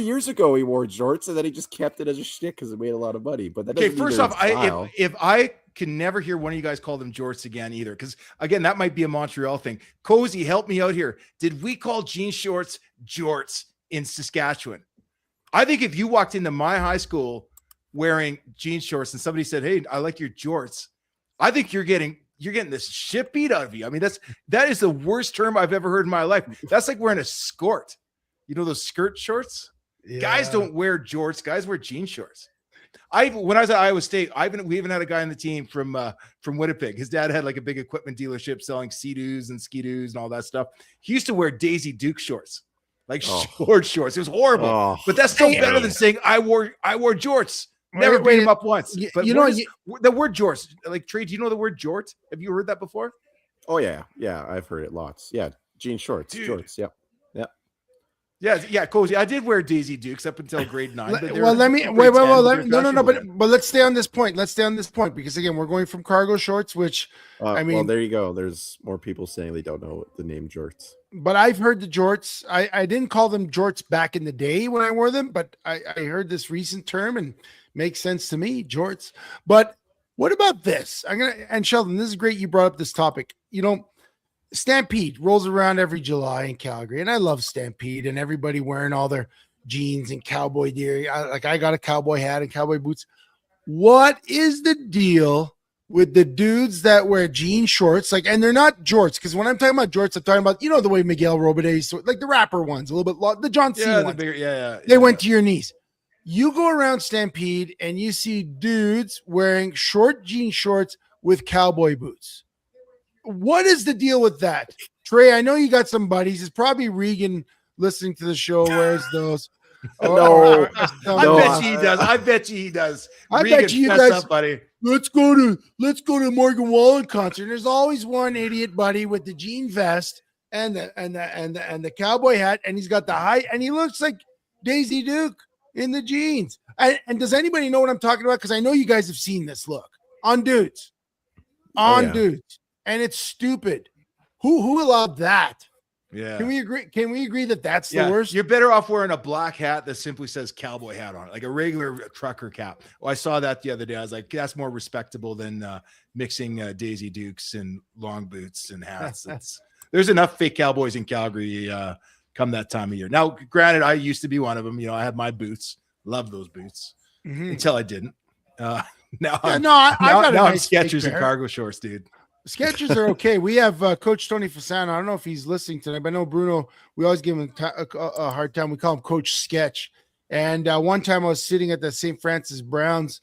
F: years ago he wore jorts, and then he just kept it as a shtick because it made a lot of money. But that
A: okay. First off, if I can never hear one of you guys call them jorts again either, because again that might be a Montreal thing. Cozy, help me out here. Did we call jean shorts jorts in Saskatchewan? I think if you walked into my high school wearing jean shorts and somebody said, "Hey, I like your jorts," I think you're getting this shit beat out of you. I mean, that is the worst term I've ever heard in my life. That's like wearing a skirt. You know those skirt shorts? Yeah. Guys don't wear jorts. Guys wear jean shorts. When I was at Iowa State, we even had a guy on the team from Winnipeg. His dad had like a big equipment dealership selling Sea-Doos and Ski-Doos and all that stuff. He used to wear Daisy Duke shorts, like short shorts. It was horrible, but that's still better than saying I wore jorts. Never beat him up once. But you know the word jorts. Like, Trey, do you know the word jort? Have you heard that before?
F: Oh yeah, I've heard it lots. Yeah, jean shorts, jorts. Yep.
A: Yeah, Cozy. I did wear Daisy Dukes up until grade 9.
E: Well, let me wait. No. But let's stay on this point. Because again, we're going from cargo shorts, which I mean,
F: well, there you go. There's more people saying they don't know the name jorts.
E: But I've heard the jorts. I didn't call them jorts back in the day when I wore them, but I heard this recent term and makes sense to me, jorts. But what about this? And Sheldon, this is great. You brought up this topic. You know, Stampede rolls around every July in Calgary, and I love Stampede and everybody wearing all their jeans and cowboy gear. I got a cowboy hat and cowboy boots. What is the deal with the dudes that wear jean shorts? And they're not jorts, because when I'm talking about jorts, I'm talking about, the way Miguel Robidet, like the rapper ones, a little bit, the John Cena ones. They went to your knees. You go around Stampede and you see dudes wearing short jean shorts with cowboy boots. What is the deal with that? Trey, I know you got some buddies. It's probably Regan listening to the show wears those.
A: I bet you he does. I bet you he does.
E: I bet you guys, buddy. Let's go to Morgan Wallen concert. There's always one idiot buddy with the jean vest and the cowboy hat, and he's got the high, and he looks like Daisy Duke in the jeans. And does anybody know what I'm talking about? Because I know you guys have seen this look on dudes. Dudes. And it's stupid. Who allowed that?
A: Yeah.
E: Can we agree that that's the worst?
A: You're better off wearing a black hat that simply says cowboy hat on it, like a regular trucker cap. Oh, I saw that the other day. I was like, that's more respectable than mixing Daisy Dukes and long boots and hats. There's enough fake cowboys in Calgary come that time of year. Now, granted, I used to be one of them. I had my boots. Love those boots until I didn't. Now I'm Skechers and cargo shorts, dude.
E: Skechers are okay. We have Coach Tony Fasano. I don't know if he's listening tonight, but I know Bruno, we always give him a hard time. We call him Coach Sketch. And one time I was sitting at the St. Francis Browns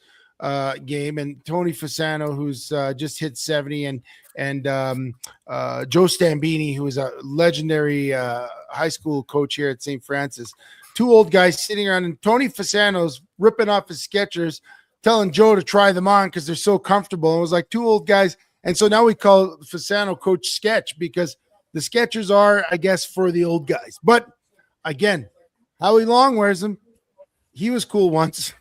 E: game, and Tony Fasano, who's just hit 70, and Joe Stambini, who is a legendary high school coach here at St. Francis. Two old guys sitting around, and Tony Fasano's ripping off his Skechers, telling Joe to try them on because they're so comfortable. And it was like two old guys. And so now we call Fasano Coach Sketch, because the Skechers are, I guess, for the old guys. But again, Howie Long wears them. He was cool once.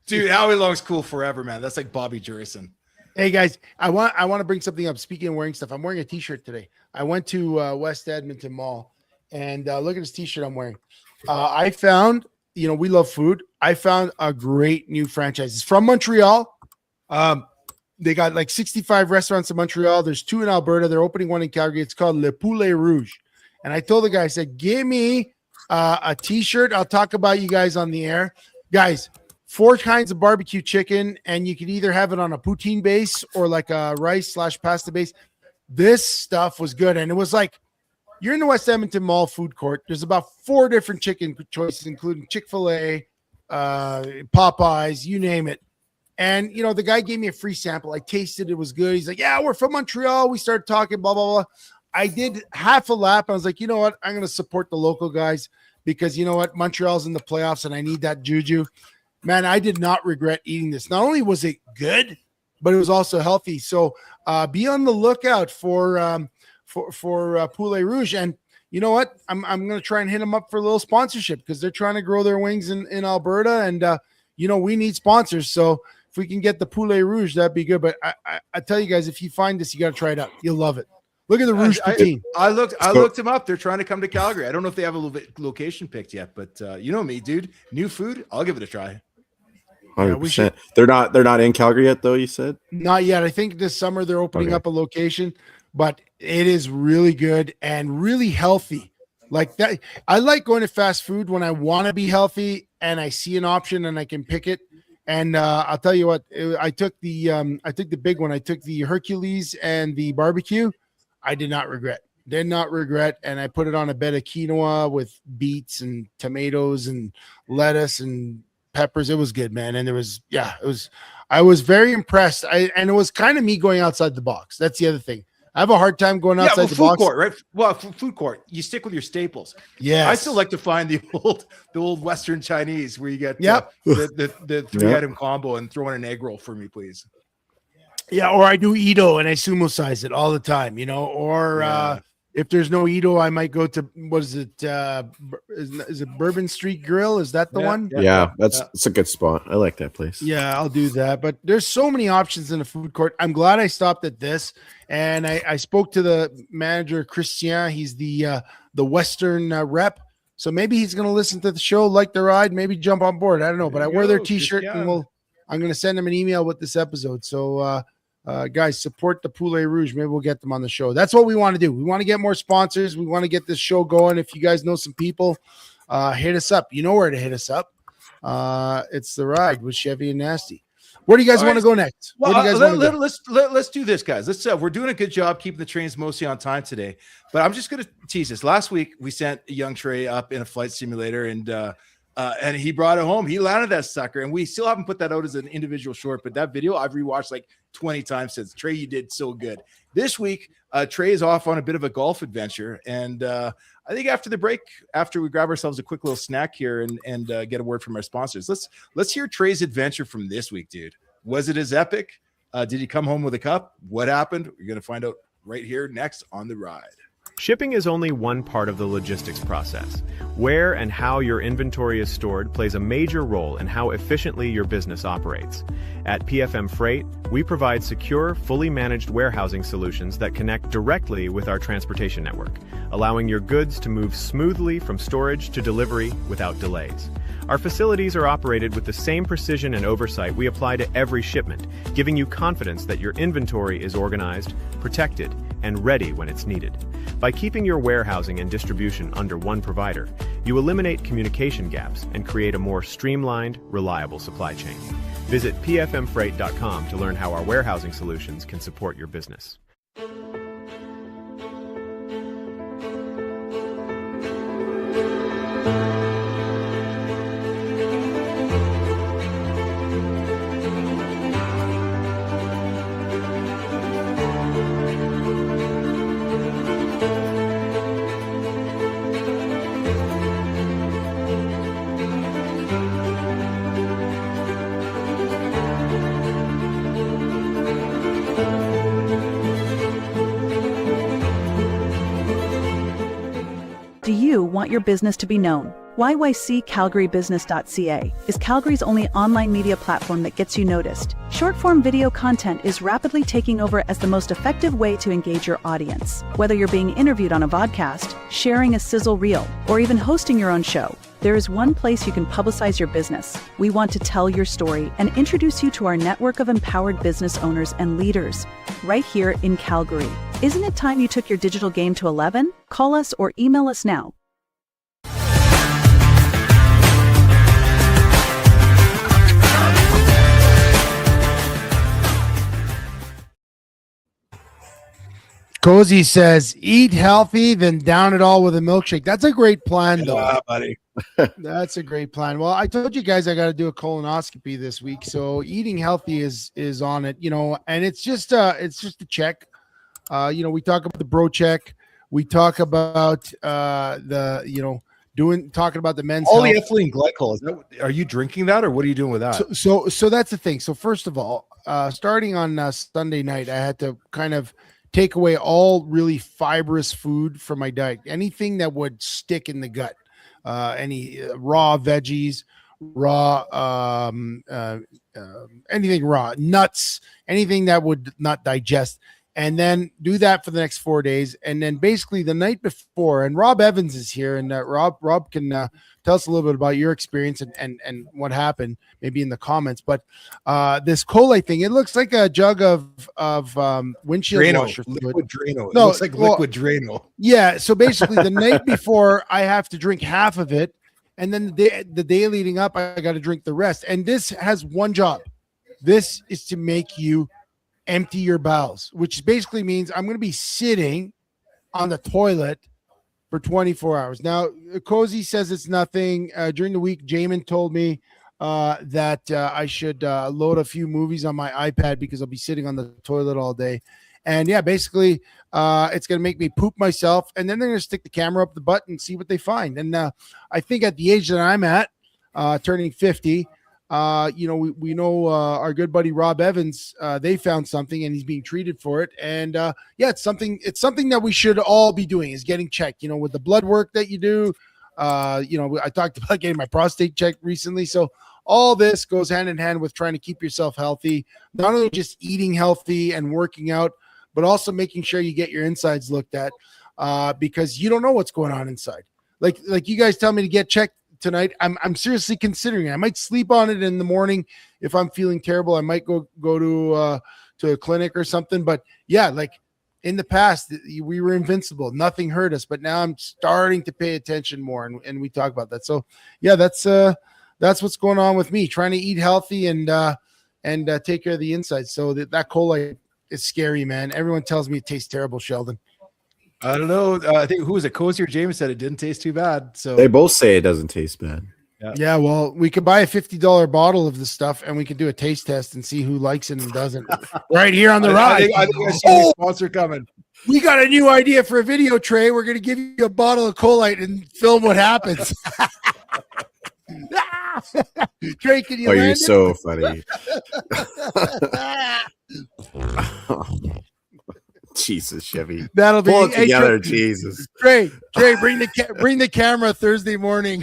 A: Dude, Howie Long's cool forever, man. That's like Bobby Jurison.
E: Hey guys, I want to bring something up. Speaking of wearing stuff, I'm wearing a t-shirt today. I went to West Edmonton Mall, and look at this t-shirt I'm wearing. I found, we love food. I found a great new franchise. It's from Montreal. They got like 65 restaurants in Montreal. There's 2 in Alberta. They're opening one in Calgary. It's called Le Poulet Rouge. And I told the guy, I said, give me a t-shirt. I'll talk about you guys on the air. Guys, 4 kinds of barbecue chicken, and you can either have it on a poutine base or like a rice/pasta base. This stuff was good. And it was like, you're in the West Edmonton Mall food court. There's about 4 different chicken choices, including Chick-fil-A, Popeyes, you name it. And, the guy gave me a free sample. I tasted it. It was good. He's like, yeah, we're from Montreal. We started talking, blah, blah, blah. I did half a lap. I was like, you know what? I'm going to support the local guys because, Montreal's in the playoffs and I need that juju. Man, I did not regret eating this. Not only was it good, but it was also healthy. So be on the lookout for Poulet Rouge. And you know what? I'm going to try and hit them up for a little sponsorship because they're trying to grow their wings in Alberta. And, we need sponsors. So we can get the poulet rouge, that'd be good. But I tell you guys, if you find this, you got to try it out. You'll love it. Look at the rouge poutine.
A: I looked him up. They're trying to come to Calgary. I don't know if they have a little bit location picked yet, but you know me, dude. New food, I'll give it a try.
F: 100%. They're not in Calgary yet, though. You said
E: not yet. I think this summer they're opening up a location, but it is really good and really healthy. Like that, I like going to fast food when I want to be healthy and I see an option and I can pick it. And I'll tell you what, I took the big one. I took the Hercules and the barbecue. I did not regret. And I put it on a bed of quinoa with beets and tomatoes and lettuce and peppers. It was good, man. And I was very impressed. And it was kind of me going outside the box. That's the other thing. I have a hard time going outside the box.
A: Court, right? Well, food court, you stick with your staples.
E: Yeah,
A: I still like to find the old Western Chinese where you get the 3-item combo and throw in an egg roll for me, please.
E: Yeah, or I do Ito and I sumo size it all the time, or if there's no Ito, I might go to, what is it? Is it Bourbon Street Grill? Is that the one?
F: Yeah, it's a good spot. I like that place.
E: Yeah, I'll do that. But there's so many options in the food court. I'm glad I stopped at this. And I spoke to the manager, Christian. He's the Western rep. So maybe he's going to listen to the show, like the ride, maybe jump on board. I don't know. But I wear their T-shirt and I'm going to send him an email with this episode. So, guys, support the Poulet Rouge. Maybe we'll get them on the show. That's what we want to do. We want to get more sponsors. We want to get this show going. If you guys know some people, hit us up. You know where to hit us up. It's the ride with Chevy and Nasty. Where do you guys want to go next?
A: Well, let's do this, guys. We're doing a good job keeping the trains mostly on time today, but I'm just going to tease this. Last week, we sent a young Trey up in a flight simulator, and he brought it home. He landed that sucker, and we still haven't put that out as an individual short, but that video I've rewatched like 20 times since. Trey, you did so good. This week, Trey is off on a bit of a golf adventure, and I think after the break, after we grab ourselves a quick little snack here and get a word from our sponsors, let's hear Trey's adventure from this week, dude. Was it as epic? Did he come home with a cup? What happened? We're going to find out right here next on The Ride.
G: Shipping is only one part of the logistics process. Where and how your inventory is stored plays a major role in how efficiently your business operates. At PFM Freight, we provide secure, fully managed warehousing solutions that connect directly with our transportation network, allowing your goods to move smoothly from storage to delivery without delays. Our facilities are operated with the same precision and oversight we apply to every shipment, giving you confidence that your inventory is organized, protected, and ready when it's needed. By keeping your warehousing and distribution under one provider, you eliminate communication gaps and create a more streamlined, reliable supply chain. Visit pfmfreight.com to learn how our warehousing solutions can support your business.
H: Do you want your business to be known? YYCCalgaryBusiness.ca is Calgary's only online media platform that gets you noticed. Short-form video content is rapidly taking over as the most effective way to engage your audience. Whether you're being interviewed on a vodcast, sharing a sizzle reel, or even hosting your own show, there is one place you can publicize your business. We want to tell your story and introduce you to our network of empowered business owners and leaders, right here in Calgary. Isn't it time you took your digital game to 11? Call us or email us now.
E: Cozy says, eat healthy, then down it all with a milkshake. That's a great plan, though.
A: Yeah, buddy.
E: That's a great plan. Well, I told you guys I got to do a colonoscopy this week, so eating healthy is on it, and it's just a check. We talk about the bro check. We talk about talking about the men's
A: polyethylene glycol. Are you drinking that, or what are you doing with that?
E: So that's the thing. So first of all, starting on Sunday night, I had to kind of take away all really fibrous food from my diet. Anything that would stick in the gut, any raw veggies, raw, anything raw, nuts, anything that would not digest, and then do that for the next 4 days. And then basically the night before, and Rob Evans is here, and Rob can tell us a little bit about your experience and what happened, maybe in the comments. But this Colate thing, it looks like a jug of windshield
A: Drano,
E: washer fluid.
A: liquid Drano. It
E: No,
A: looks like liquid Drano.
E: Yeah, so basically the night before I have to drink half of it, and then the day leading up I got to drink the rest. And this has one job. This is to make you empty your bowels, which basically means I'm going to be sitting on the toilet for 24 hours. Now, Cozy says it's nothing. During the week, Jamin told me that I should load a few movies on my iPad because I'll be sitting on the toilet all day. And yeah, basically, it's going to make me poop myself. And then they're going to stick the camera up the butt and see what they find. And I think at the age that I'm at, turning 50, we know our good buddy Rob Evans, they found something and he's being treated for it. And it's something that we should all be doing, is getting checked, with the blood work that you do. I talked about getting my prostate checked recently. So all this goes hand in hand with trying to keep yourself healthy, not only just eating healthy and working out, but also making sure you get your insides looked at, because you don't know what's going on inside. Like you guys tell me to get checked tonight. I'm seriously considering it. I might sleep on it in the morning. If I'm feeling terrible, I might go to a clinic or something. But yeah, like in the past, we were invincible. Nothing hurt us. But now I'm starting to pay attention more, and we talk about that. So yeah, that's what's going on with me, trying to eat healthy and take care of the insides. So that cola is scary, man. Everyone tells me it tastes terrible, Sheldon.
A: I don't know. I think who was it? Cozy or James said it didn't taste too bad. So
F: they both say it doesn't taste bad.
E: Yeah. Well, we could buy a $50 bottle of the stuff and we could do a taste test and see who likes it and doesn't. Right here on the ride.
A: I think I see a sponsor coming.
E: We got a new idea for a video, Trey. We're going to give you a bottle of Colite and film what happens. Trey, can you?
F: Oh, you're so funny. Jesus, Chevy.
E: That'll be
F: pull it together.
E: Trey,
F: Jesus.
E: Trey, bring the camera Thursday morning.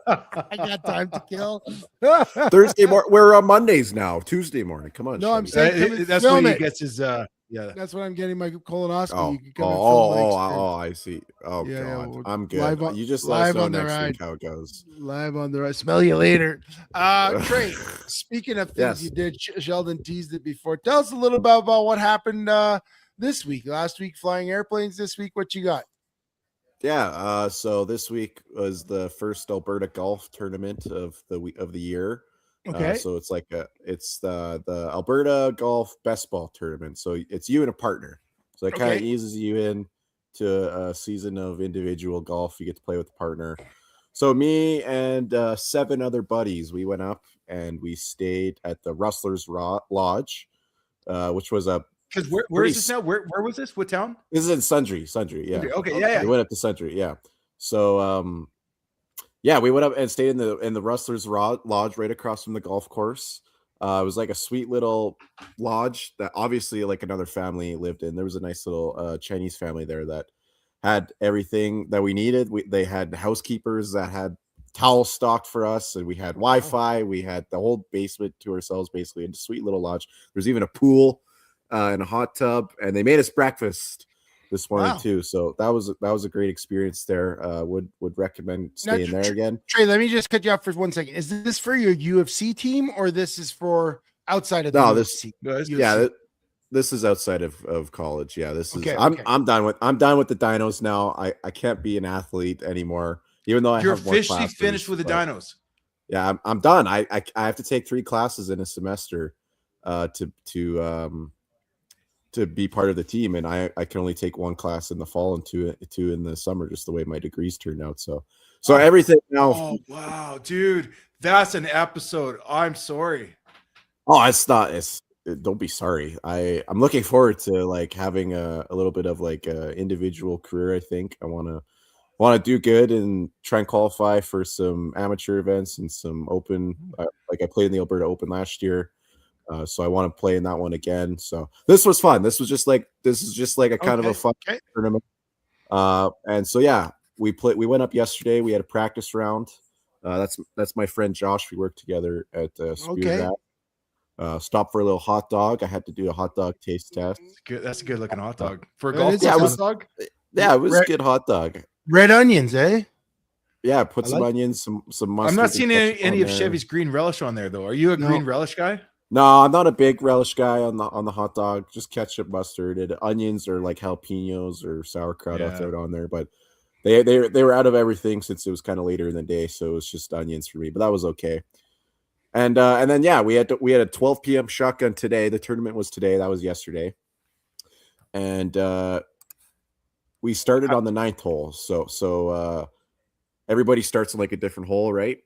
E: I got time to kill.
F: Thursday morning. We're on Mondays now. Tuesday morning. Come on.
E: No,
F: Chevy.
E: I'm saying
A: that's when he gets his. Yeah,
E: that's when I'm getting my colonoscopy.
F: I see. Oh
E: yeah,
F: God,
E: yeah,
F: I'm good. You just let us know next week how it goes.
E: Live on the ride. Smell you later. Trey, speaking of things you did, Sheldon teased it before. Tell us a little about what happened this week. Last week, flying airplanes. This week, what you got?
F: Yeah. So this week was the first Alberta golf tournament of the year.
E: Okay.
F: So it's like it's the Alberta Golf Best Ball Tournament. So it's you and a partner. So it kind of eases you in to a season of individual golf. You get to play with a partner. So me and 7 other buddies, we went up and we stayed at the Rustlers Lodge, which was a.
A: Because where is this now? Where was this? What town?
F: This is in Sundre. Yeah.
A: Okay. Yeah.
F: We went up to Sundre. Yeah. So we went up and stayed in the Rustlers Lodge right across from the golf course. It was like a sweet little lodge that obviously like another family lived in. There was a nice little Chinese family there that had everything that we needed. They had housekeepers that had towels stocked for us, and we had Wi-Fi. We had the whole basement to ourselves, basically, in a sweet little lodge. There's even a pool and a hot tub, and they made us breakfast this morning too. So that was a great experience there. Would recommend staying there again.
E: Trey, let me just cut you off for 1 second. Is this for your UFC team or this is for outside of the UFC?
F: This is outside of college. Yeah, this is.
E: Okay.
F: I'm done with the dynos now. I can't be an athlete anymore, even though
A: You're
F: have more
A: officially
F: classes,
A: finished with the dynos.
F: Yeah, I'm done. I have to take 3 classes in a semester to be part of the team, and I can only take 1 class in the fall and two in the summer, just the way my degrees turned out. So everything now.
A: Oh wow, dude, that's an episode. I'm sorry.
F: Oh, it's not. Don't be sorry. I'm looking forward to like having a little bit of like a individual career. I think I want to do good and try and qualify for some amateur events and some open. Like I played in the Alberta Open last year. So I want to play in that one again. So this was fun. This is just like a kind of a fun tournament. And so yeah, we went up yesterday. We had a practice round. That's my friend Josh. We work together at Spear Grab. Stopped for a little hot dog. I had to do a hot dog taste test.
A: That's a good looking hot dog for a golf hot dog.
F: Yeah, it was a good hot dog.
E: Red onions, eh?
F: Yeah, put some onions, some mustard.
A: I'm not seeing any of Chevy's green relish on there though. Are you a green relish guy?
F: No, I'm not a big relish guy on the hot dog. Just ketchup, mustard, and onions or like jalapenos or sauerkraut. I'll throw it on there, but they were out of everything since it was kind of later in the day, so it was just onions for me. But that was okay. And then we had a 12 p.m. shotgun today. The tournament was today. That was yesterday, and we started on the 9th hole. So everybody starts in like a different hole, right?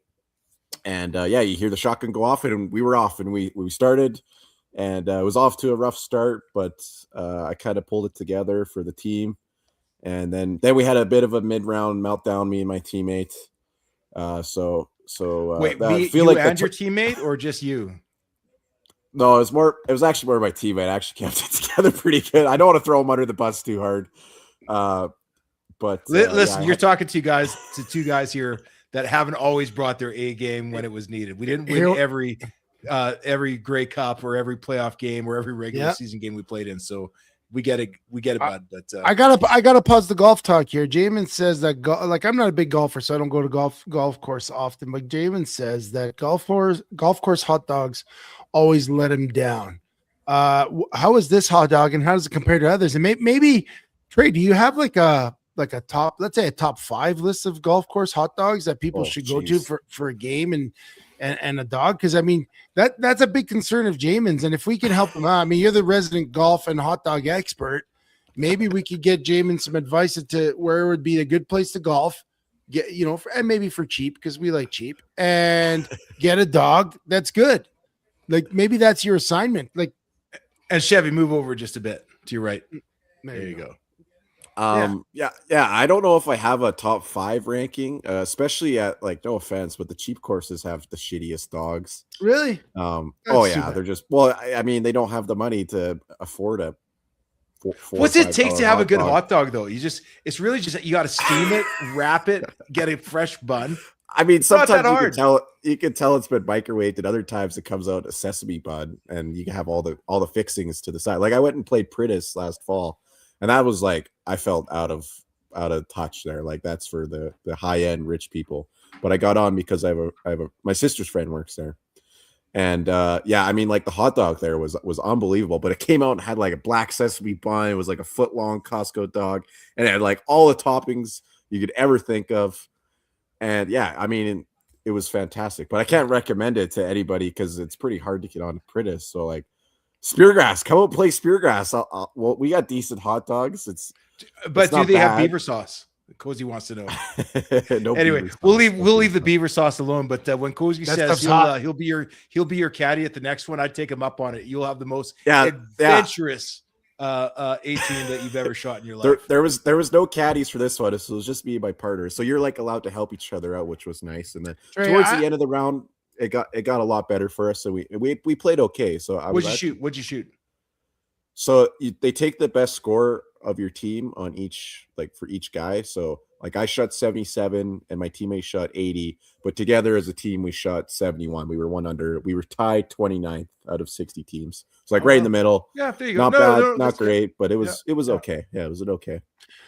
F: And you hear the shotgun go off, and we were off, and we started, and it was off to a rough start, but I kind of pulled it together for the team, and then we had a bit of a mid-round meltdown, me and my teammate.
A: Wait,
F: feel
A: like and your teammate, or just you?
F: No, it was actually more my teammate. I actually kept it together pretty good. I don't want to throw him under the bus too hard, but
A: listen, you're talking to two guys here that haven't always brought their A game when it was needed. We didn't win every Grey Cup or every playoff game or every regular season game we played in. So we get it, bud. But
E: I gotta pause the golf talk here. Jamin says that I'm not a big golfer, so I don't go to golf course often. But Jamin says that golf course hot dogs always let him down. How is this hot dog, and how does it compare to others? And maybe Trey, do you have like a top, let's say a top 5 list of golf course hot dogs that people should go to for a game and a dog? Because I mean, that's a big concern of Jamin's. And if we can help him out, I mean, you're the resident golf and hot dog expert. Maybe we could get Jamin some advice as to where would be a good place to golf, and maybe for cheap, because we like cheap, and get a dog that's good. Like maybe that's your assignment. Like,
A: and Chevy, move over just a bit to your right. There you go.
F: I don't know if I have a top 5 ranking, especially at, like, no offense, but the cheap courses have the shittiest dogs.
E: Really?
F: They're just, I mean, they don't have the money to afford a
A: what's it take to have a good hot dog though? It's really just, you got to steam it, wrap it, get a fresh bun.
F: I mean, sometimes you can tell it's been microwaved, and other times it comes out a sesame bun, and you can have all the fixings to the side. Like I went and played Pritis last fall, and that was like, I felt out of touch there. Like that's for the high end rich people. But I got on because my sister's friend works there, and I mean, like the hot dog there was unbelievable. But it came out and had like a black sesame bun. It was like a foot long Costco dog, and it had like all the toppings you could ever think of. And I mean, it was fantastic. But I can't recommend it to anybody because it's pretty hard to get on Pritis. So like, Speargrass, come out and play Speargrass. Well, we got decent hot dogs.
A: But do they have beaver sauce? Cozy wants to know. Anyway, we'll leave the beaver sauce alone. But when Cozy says he'll be your caddy at the next one, I'd take him up on it. You'll have the most adventurous 18 that you've ever shot in your life.
F: There was no caddies for this one. So it was just me and my partner. So you're like allowed to help each other out, which was nice. And then towards the end of the round, it got a lot better for us. So we played okay. So
A: what'd you shoot?
F: So they take the best score of your team on each, like for each guy. So like I shot 77 and my teammate shot 80, but together as a team we shot 71. We were one under. We were tied 29th out of 60 teams. So like right in the middle.
A: Yeah, there you go.
F: Not bad, not great, but it was okay. Yeah, it was okay.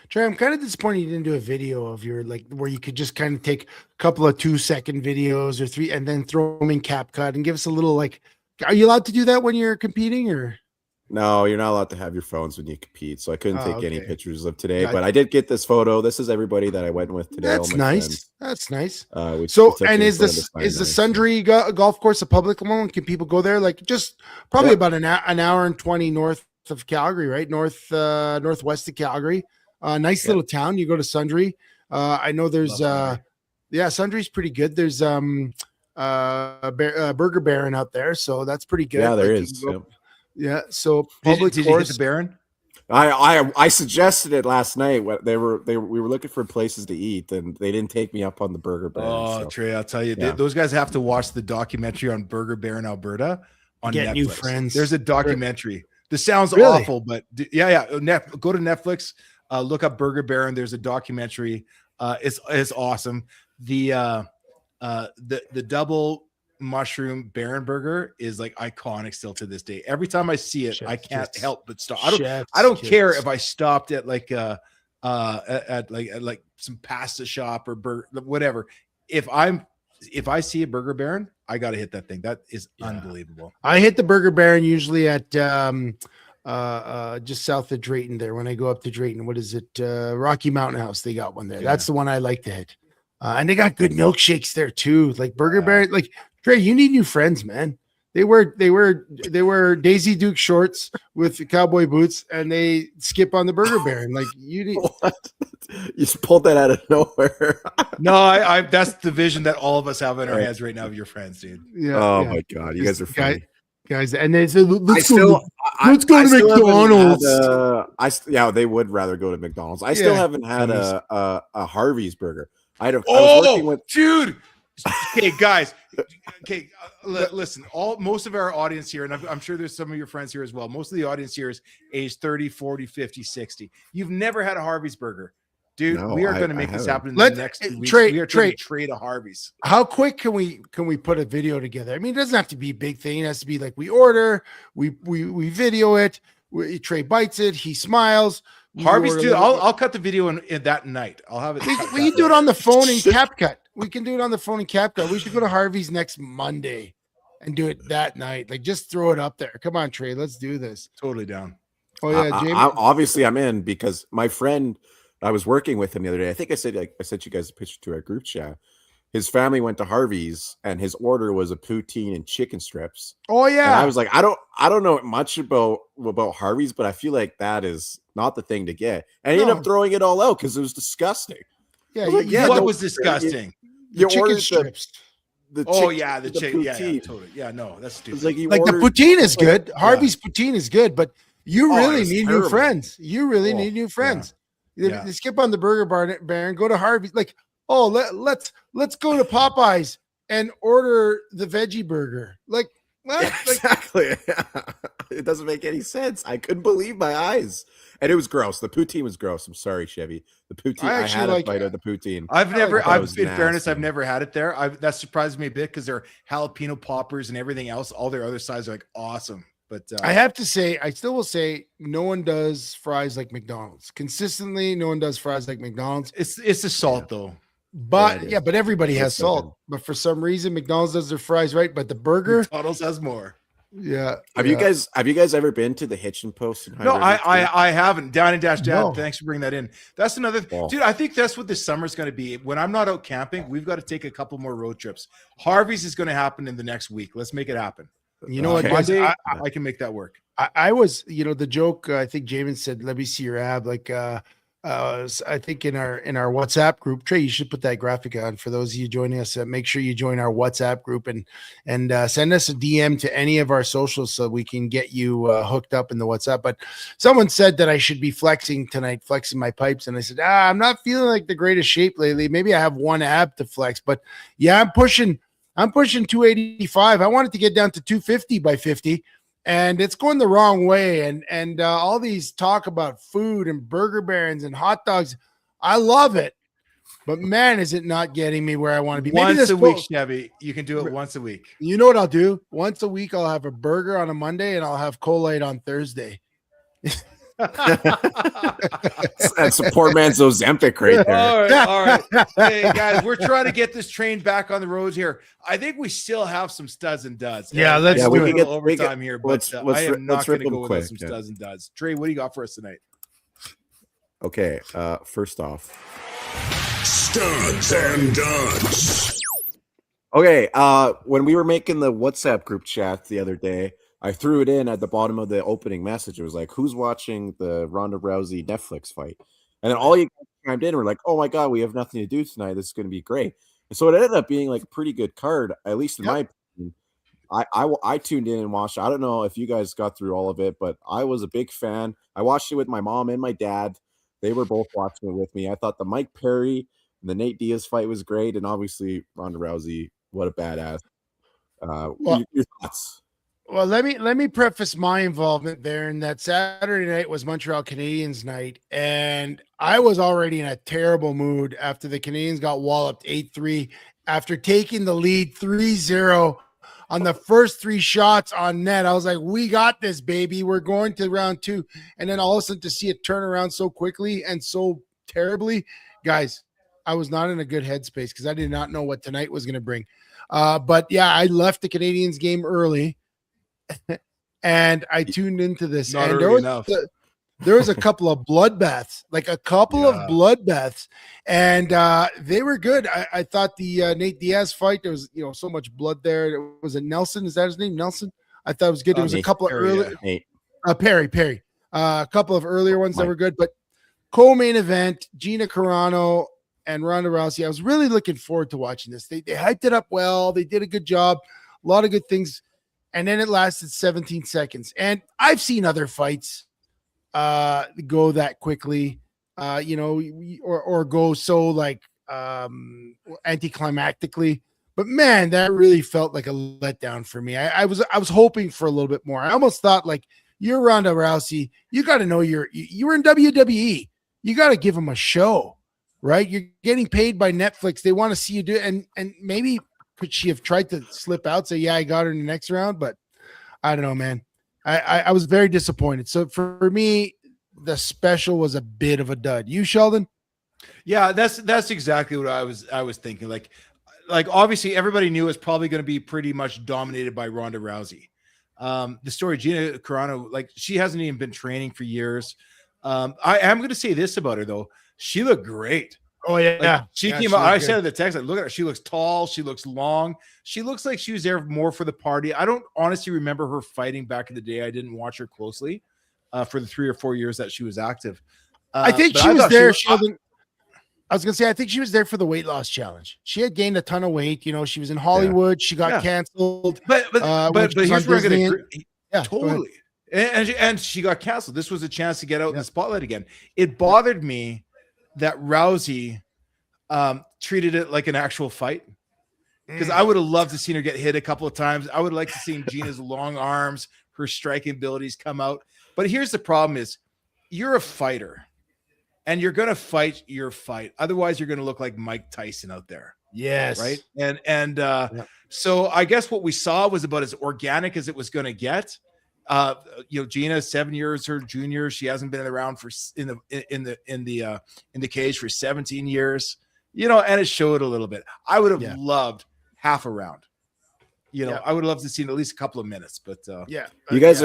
E: Trey, I'm kind of disappointed you didn't do a video of your, like, where you could just kind of take a couple of 2-second videos or 3 and then throw them in CapCut and give us a little, like, are you allowed to do that when you're competing or?
F: No, you're not allowed to have your phones when you compete. So I couldn't take any pictures of today, but I did get this photo. This is everybody that I went with today.
E: That's nice. That's nice. Is the Sundry golf course a public one? Can people go there? Like just probably about an hour and 20 north of Calgary, right? Northwest of Calgary. Nice little town. You go to Sundry. I know there's Sundry's pretty good. There's Burger Baron out there, so that's pretty good.
F: Yeah, there is.
E: Yeah. So public
A: did
E: course.
A: You hit the Baron?
F: I suggested it last night. We were looking for places to eat, and they didn't take me up on the Burger Baron.
A: Oh, so. Trey, I'll tell you, those guys have to watch the documentary on Burger Baron, Alberta, on Netflix.
E: New friends.
A: There's a documentary. This sounds awful, but go to Netflix, look up Burger Baron. There's a documentary. It's awesome. The the double mushroom Baron burger is like iconic still to this day. Every time I see it, I can't help but stop. I don't care if I stopped at like at like some pasta shop or burger, whatever. If I see a Burger Baron, I got to hit that thing. That is unbelievable.
E: I hit the Burger Baron usually at just south of Drayton there. When I go up to Drayton, what is it? Rocky Mountain House. They got one there. That's the one I like to hit. And they got good milkshakes there too. Like Burger Baron, like Trey, you need new friends, man. They wear Daisy Duke shorts with cowboy boots, and they skip on the Burger Baron. Like you need.
F: You just pulled that out of nowhere.
A: No, I that's the vision that all of us have in our heads right now of your friends, dude.
F: Yeah. Oh my God, you guys are funny.
E: Guys, and they said, let's go to
F: McDonald's. Yeah, they would rather go to McDonald's. I still haven't had a Harvey's burger. I was working with
A: dude. Okay, guys. Okay, listen. Most of our audience here, and I'm sure there's some of your friends here as well. Most of the audience here is age 30, 40, 50, 60. You've never had a Harvey's burger. Dude, we are going to make this happen in the next 2 weeks. We are trying to trade a Harvey's.
E: How quick can we put a video together? I mean, it doesn't have to be a big thing. It has to be like we order, we video it, Trey bites it, he smiles.
A: Harvey's, dude, I'll cut the video in that night. I'll have it.
E: We can do it on the phone in CapCut. We can do it on the phone in CapCut. We should go to Harvey's next Monday and do it that night. Like, just throw it up there. Come on, Trey, let's do this.
A: Totally down.
E: Oh yeah, Jamie.
F: Obviously, I'm in because my friend, I was working with him the other day. I think I sent you guys a picture to our group chat. His family went to Harvey's and his order was a poutine and chicken strips.
E: Oh yeah.
F: And I was like, I don't know much about Harvey's, but I feel like that is not the thing to get. And I ended up throwing it all out because it was disgusking.
E: Yeah,
A: what was disgusting?
E: The chicken strips.
A: The chicken. Yeah, totally. Yeah, no, that's stupid.
F: Like
E: the poutine is good. Harvey's poutine is good, but you really need new friends. You really need new friends. Yeah. You skip on the Burger Baron, go to Harvey's. Like, let's go to Popeyes and order the veggie burger. Like, what?
F: Exactly. It doesn't make any sense. I couldn't believe my eyes. And it was gross. The poutine was gross. I'm sorry, Chevy. The poutine, I had a bite of the poutine.
A: In fairness, I've never had it there. That surprised me a bit because their jalapeno poppers and everything else, all their other sides are like awesome. But
E: I have to say, I still will say no one does fries like McDonald's. Consistently, no one does fries like McDonald's.
A: It's the salt though.
E: But but everybody has salt. But for some reason, McDonald's does their fries right. But the burger,
A: McDonald's has more.
E: Yeah.
F: Have you guys ever been to the Hitchin Post?
A: No, I haven't. Down and Dash Dad. No. Thanks for bringing that in. That's another dude. I think that's what this summer's going to be. When I'm not out camping, we've got to take a couple more road trips. Harvey's is going to happen in the next week. Let's make it happen.
E: You know what?
A: Monday, I can make that work.
E: I was, the joke. I think Jamin said, "Let me see your ab." Like, I think in our WhatsApp group, Trey, you should put that graphic on for those of you joining us. Make sure you join our WhatsApp group and send us a DM to any of our socials so we can get you hooked up in the WhatsApp. But someone said that I should be flexing tonight, flexing my pipes, and I said, I'm not feeling like the greatest shape lately. Maybe I have one ab to flex, but yeah, I'm pushing 285. I wanted to get down to 250 by 50. And it's going the wrong way. And all these talk about food and Burger Barons and hot dogs. I love it. But man, is it not getting me where I want to be.
A: Once a week, Chevy. You can do it once a week.
E: You know what I'll do? Once a week, I'll have a burger on a Monday and I'll have Colate on Thursday.
F: That's a poor man's Ozempic right there.
A: All right. Hey guys, we're trying to get this train back on the roads here. I think we still have some studs and duds.
E: Yeah, let's do
A: a little overtime here, but I am not going to go without some studs and duds. Trey, what do you got for us tonight?
F: Okay, first off,
B: studs and duds.
F: Okay, when we were making the WhatsApp group chat the other day, I threw it in at the bottom of the opening message. It was like, who's watching the Ronda Rousey Netflix fight? And then all you guys chimed in were like, oh my God, we have nothing to do tonight. This is going to be great. And so it ended up being like a pretty good card, at least in my opinion. I tuned in and watched. I don't know if you guys got through all of it, but I was a big fan. I watched it with my mom and my dad. They were both watching it with me. I thought the Mike Perry and the Nate Diaz fight was great. And obviously Ronda Rousey, what a badass. Your thoughts?
E: Well, let me preface my involvement there in that Saturday night was Montreal Canadiens night, and I was already in a terrible mood after the Canadiens got walloped 8-3 after taking the lead 3-0 on the first 3 shots on net. I was like, we got this, baby. We're going to round 2. And then all of a sudden to see it turn around so quickly and so terribly, guys, I was not in a good headspace because I did not know what tonight was going to bring. But yeah, I left the Canadiens game early and I tuned into this.
A: Not
E: and
A: early enough.
E: There was a couple of bloodbaths, of bloodbaths, and they were good. I thought the Nate Diaz fight, there was so much blood there. Was it Nelson? Is that his name? Nelson? I thought it was good. There was a couple of early Perry. A couple of earlier ones that were good, but co-main event, Gina Carano and Ronda Rousey. I was really looking forward to watching this. They hyped it up well. They did a good job. A lot of good things. And then it lasted 17 seconds. And I've seen other fights go that quickly, or go so anticlimactically. But man, that really felt like a letdown for me. I was hoping for a little bit more. I almost thought you're Ronda Rousey. You got to know you were in WWE. You got to give them a show, right? You're getting paid by Netflix. They want to see you do it. And maybe could she have tried to slip out, say, yeah, I got her in the next round, but I don't know, man. I was very disappointed. So for me, the special was a bit of a dud. You, Sheldon?
A: Yeah, that's exactly what I was thinking. Like obviously everybody knew it was probably going to be pretty much dominated by Ronda Rousey. The story, Gina Carano, she hasn't even been training for years. I am going to say this about her though. She looked great.
E: Oh yeah.
A: She came out. I said in the text, look at her. She looks tall. She looks long. She looks like she was there more for the party. I don't honestly remember her fighting back in the day. I didn't watch her closely for the 3 or 4 years that she was active.
E: I think she was there. Sheldon, I was going to say, I think she was there for the weight loss challenge. She had gained a ton of weight. She was in Hollywood. She got canceled.
A: But here's where I'm going to agree.
E: Yeah,
A: totally. And she got canceled. This was a chance to get out in the spotlight again. It bothered me that Rousey treated it like an actual fight, because I would have loved to see her get hit a couple of times. I would like to see Gina's long arms, her striking abilities come out. But here's the problem is you're a fighter and you're going to fight your fight. Otherwise you're going to look like Mike Tyson out there.
E: Yes.
A: Right. So I guess what we saw was about as organic as it was going to get. Gina, 7 years her junior. She hasn't been around in the cage for 17 years. And it showed a little bit. I would have loved half a round. I would love to see at least a couple of minutes, but
F: you guys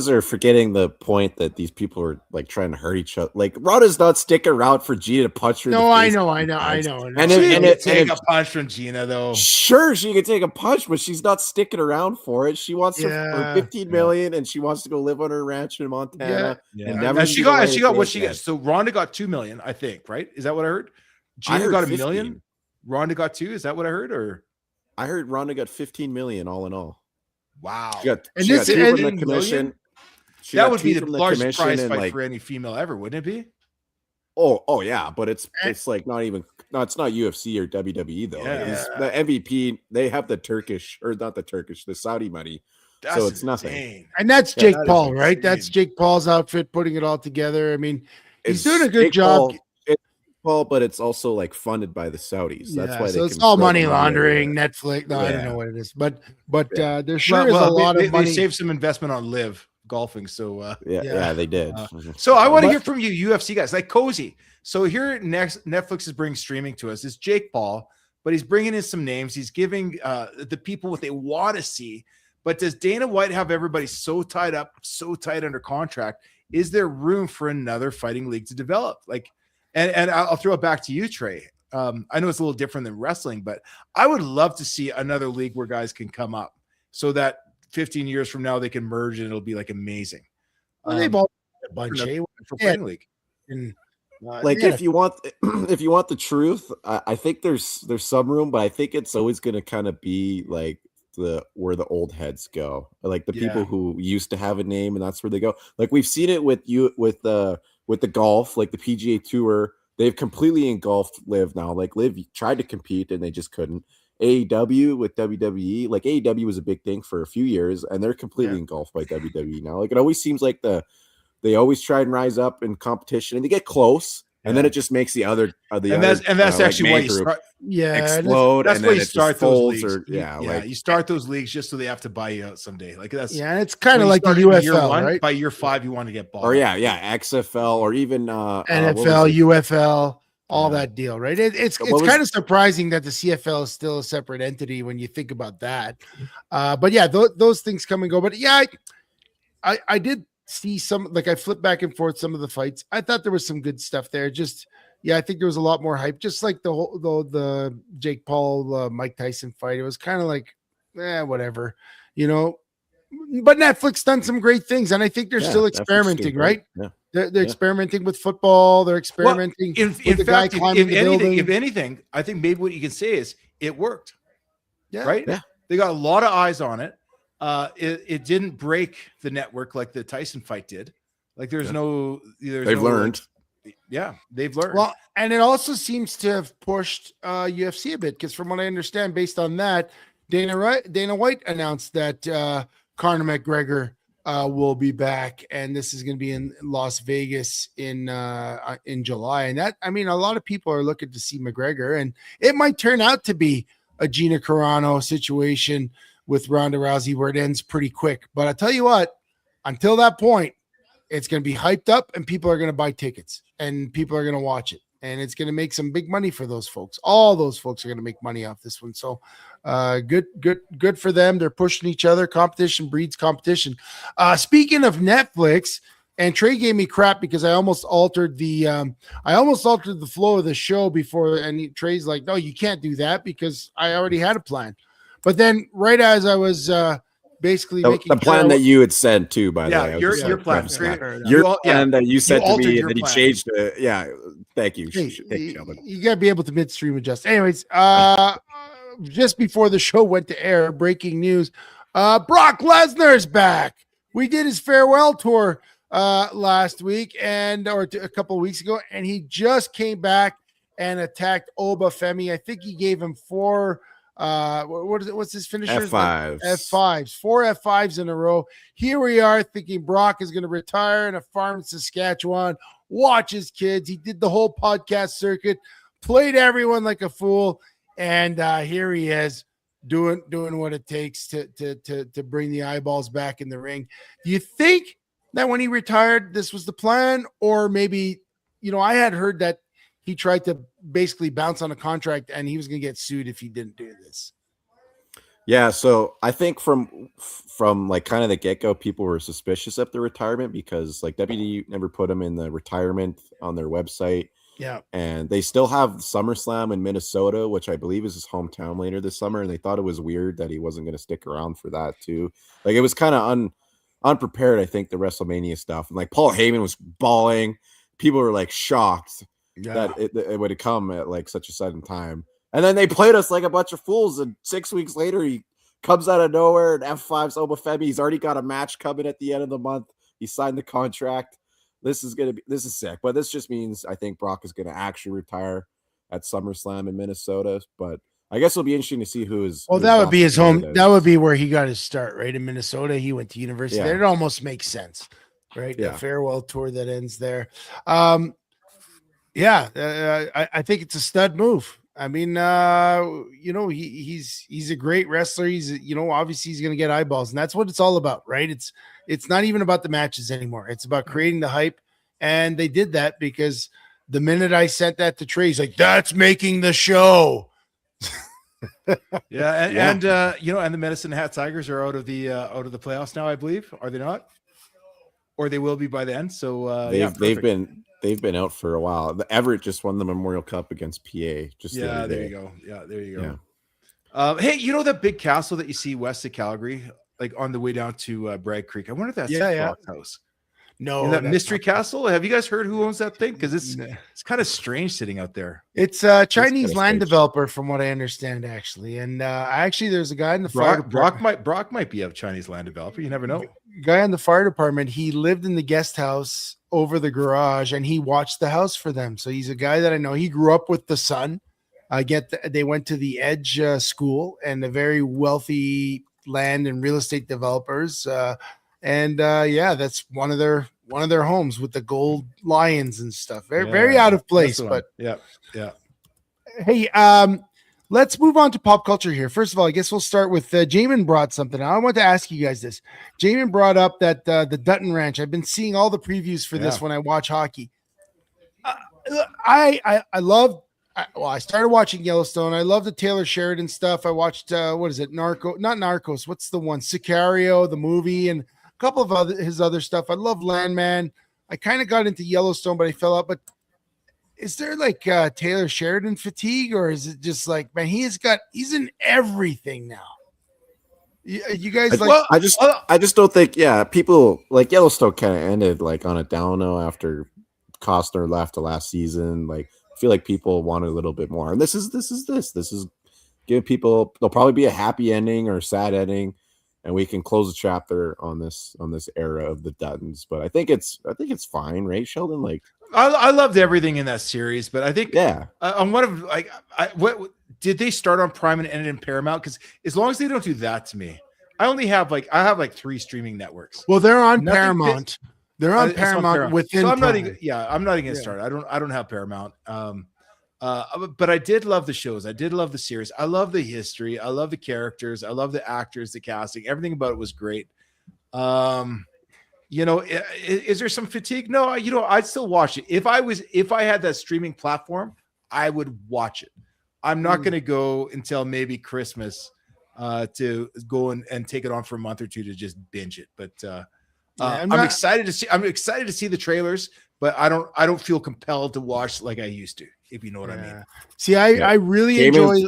F: are forgetting the point that these people are trying to hurt each other. Ronda's not sticking around for Gina to punch her.
E: No, I know.
A: And take a punch from Gina though.
F: Sure, she can take a punch, but she's not sticking around for it. She wants her 15 million, and she wants to go live on her ranch in Montana.
A: And she got what she gets. So Ronda got 2 million, I think. Right? Is that what I heard? Gina got 1 million. Ronda got 2. Is that what I heard? Or
F: I heard Ronda got 15 million all in all.
A: Wow.
F: She got 2 from the commission.
A: That would be the largest prize fight for any female ever, wouldn't it be?
F: Oh yeah, but it's not UFC or WWE though. The MVP, they have the Saudi money. So it's nothing.
E: And that's Jake Paul, right? That's Jake Paul's outfit putting it all together. I mean, he's doing a good job.
F: Paul, but it's also funded by the Saudis. That's why
E: it's all money laundering, Netflix. No, I don't know what it is, but there sure is a lot of money.
A: They saved some investment on live golfing, so
F: they did.
A: So I want to hear from you, UFC guys, like Cozy. So here next, Netflix is bringing streaming to us. It's Jake Paul, but he's bringing in some names. He's giving the people what they want to see. But does Dana White have everybody so tied up, so tight under contract? Is there room for another fighting league to develop? And I'll throw it back to you, Trey. I know it's a little different than wrestling, but I would love to see another league where guys can come up so that 15 years from now they can merge and it'll be amazing.
E: Well, they've all a bunch
A: for fighting league.
E: And,
F: if you want the truth, I think there's some room, but I think it's always going to kind of be where the old heads go, the people who used to have a name, and that's where they go. We've seen it with the golf, the PGA Tour. They've completely engulfed Liv now. Liv tried to compete and they just couldn't. AEW with WWE, AEW was a big thing for a few years, and they're completely engulfed by WWE now. It always seems they always try and rise up in competition, and they get close, and then it just makes the other
A: that's actually why you start.
F: Explode,
A: that's
F: and
A: why
F: then
A: you
F: it
A: start
F: just
A: those
F: folds,
A: leagues.
F: or
A: You start those leagues just so they have to buy you out someday. Like that's
E: and it's kind of
A: when you
E: like the
A: start in year
E: UFL,
A: one,
E: right?
A: By year 5, you want to get bought.
F: Or
A: out.
F: XFL, or even
E: NFL, UFL, all that deal, right? It's kind of surprising that the CFL is still a separate entity when you think about that. But yeah, those things come and go. But yeah, I did see some, like I flipped back and forth some of the fights. I thought there was some good stuff there. Just I think there was a lot more hype. Just like the Jake Paul Mike Tyson fight. It was kind of like, whatever, But Netflix done some great things, and I think they're still experimenting, right?
F: Yeah.
E: They're experimenting with football. They're experimenting.
A: In fact, if anything, I think maybe what you can say is it worked.
E: Yeah.
A: Right.
F: Yeah.
A: They got a lot of eyes on it. It didn't break the network like the Tyson fight did. Like they've
F: learned.
A: They've learned.
E: Well, and it also seems to have pushed UFC a bit, because from what I understand, based on that, Dana White announced that Conor McGregor will be back, and this is going to be in Las Vegas in July. And that, I mean, a lot of people are looking to see McGregor, and it might turn out to be a Gina Carano situation with Ronda Rousey where it ends pretty quick. But I tell you what, until that point, it's going to be hyped up, and people are going to buy tickets, and people are going to watch it, and it's going to make some big money for those folks. All those folks are going to make money off this one. So good for them. They're pushing each other. Competition breeds competition. Speaking of Netflix, and Trey gave me crap because I almost altered the flow of the show before, and Trey's like, no, you can't do that because I already had a plan. But then right as I was basically making
F: the plan that you had said too, by the way.
A: Your plan.
F: Your plan that you said to me, and then you changed it. Yeah. Thank you.
E: You got to be able to midstream adjust. Anyways, just before the show went to air, breaking news, Brock Lesnar's back. We did his farewell tour last week or a couple of weeks ago, and he just came back and attacked Obafemi. I think he gave him 4 what's his finisher? F5s, 4 F5s in a row. Here we are thinking Brock is going to retire in a farm in Saskatchewan, watch his kids. He did the whole podcast circuit, played everyone like a fool, and here he is doing what it takes to bring the eyeballs back in the ring. Do you think that when he retired, this was the plan? Or maybe, I had heard that he tried to basically bounce on a contract and he was going to get sued if he didn't do this.
F: Yeah. So I think from like kind of the get-go, people were suspicious of the retirement because like WWE never put him in the retirement on their website.
E: Yeah.
F: And they still have SummerSlam in Minnesota, which I believe is his hometown later this summer. And they thought it was weird that he wasn't going to stick around for that too. Like it was kind of unprepared, I think, the WrestleMania stuff. And like Paul Heyman was bawling. People were like shocked that it would have come at like such a sudden time. And then they played us like a bunch of fools. And 6 weeks later, he comes out of nowhere and F5's Obafemi. He's already got a match coming at the end of the month. He signed the contract. This is sick. But this just means I think Brock is going to actually retire at SummerSlam in Minnesota. But I guess it'll be interesting to see who is.
E: Well, that would be his home. That would be where he got his start, right? In Minnesota. He went to university there. It almost makes sense, right? Yeah. The farewell tour that ends there. I think it's a stud move. I mean, he's a great wrestler. He's, obviously he's going to get eyeballs, and that's what it's all about, right? It's not even about the matches anymore. It's about creating the hype. And they did that because the minute I sent that to Trey, he's like, that's making the show.
A: And the Medicine Hat Tigers are out of the playoffs now, I believe. Are they not? Or they will be by then. So
F: they've been out for a while. The Everett just won the Memorial Cup against PA.
A: There you go. Yeah, there you go. Yeah. Hey, that big castle that you see west of Calgary, like on the way down to Bragg Creek? I wonder if that's Brock's house.
E: No,
A: that mystery castle. Have you guys heard who owns that thing? Because it's kind of strange sitting out there.
E: It's a Chinese land developer, from what I understand, actually. And there's a guy in the fire department.
A: Brock might be a Chinese land developer. You never know.
E: Guy in the fire department. He lived in the guest house over the garage, and he watched the house for them. So he's a guy that I know. He grew up with the son. They went to the Edge school, and a very wealthy land and real estate developers. That's one of their one of their homes with the gold lions and stuff. Very out of place, but
A: yeah.
E: Hey, let's move on to pop culture here. First of all, I guess we'll start with Jamin brought something. I want to ask you guys this. Jamin brought up that the Dutton Ranch. I've been seeing all the previews for this when I watch hockey. I started watching Yellowstone. I love the Taylor Sheridan stuff. I watched not Narcos. What's the one? Sicario, the movie, and a couple of his other stuff. I love Landman. I kind of got into Yellowstone, but I fell out. But is there like Taylor Sheridan fatigue, or is it just like, man, he's in everything now? You guys
F: I just don't think people like Yellowstone kind of ended like on a down note after Costner left the last season. Like, I feel like people want a little bit more, and this is give people, there'll probably be a happy ending or a sad ending, and we can close the chapter on this era of the Duttons. But I think it's fine, right, Sheldon? Like,
A: I loved everything in that series, but I think on one of what did they start on Prime and ended in Paramount? Because as long as they don't do that to me, I have 3 streaming networks.
E: Well, they're on Paramount. They're on Paramount within.
A: So I'm not even getting started. I don't have Paramount. But I did love the shows. I did love the series. I love the history. I love the characters. I love the actors, the casting. Everything about it was great. Is there some fatigue? No, I'd still watch it. If I had that streaming platform, I would watch it. I'm not going to go until maybe Christmas to go and take it on for a month or two to just binge it. But I'm excited to see the trailers, but I don't feel compelled to watch like I used to, if you know what I mean.
E: See, I really enjoy.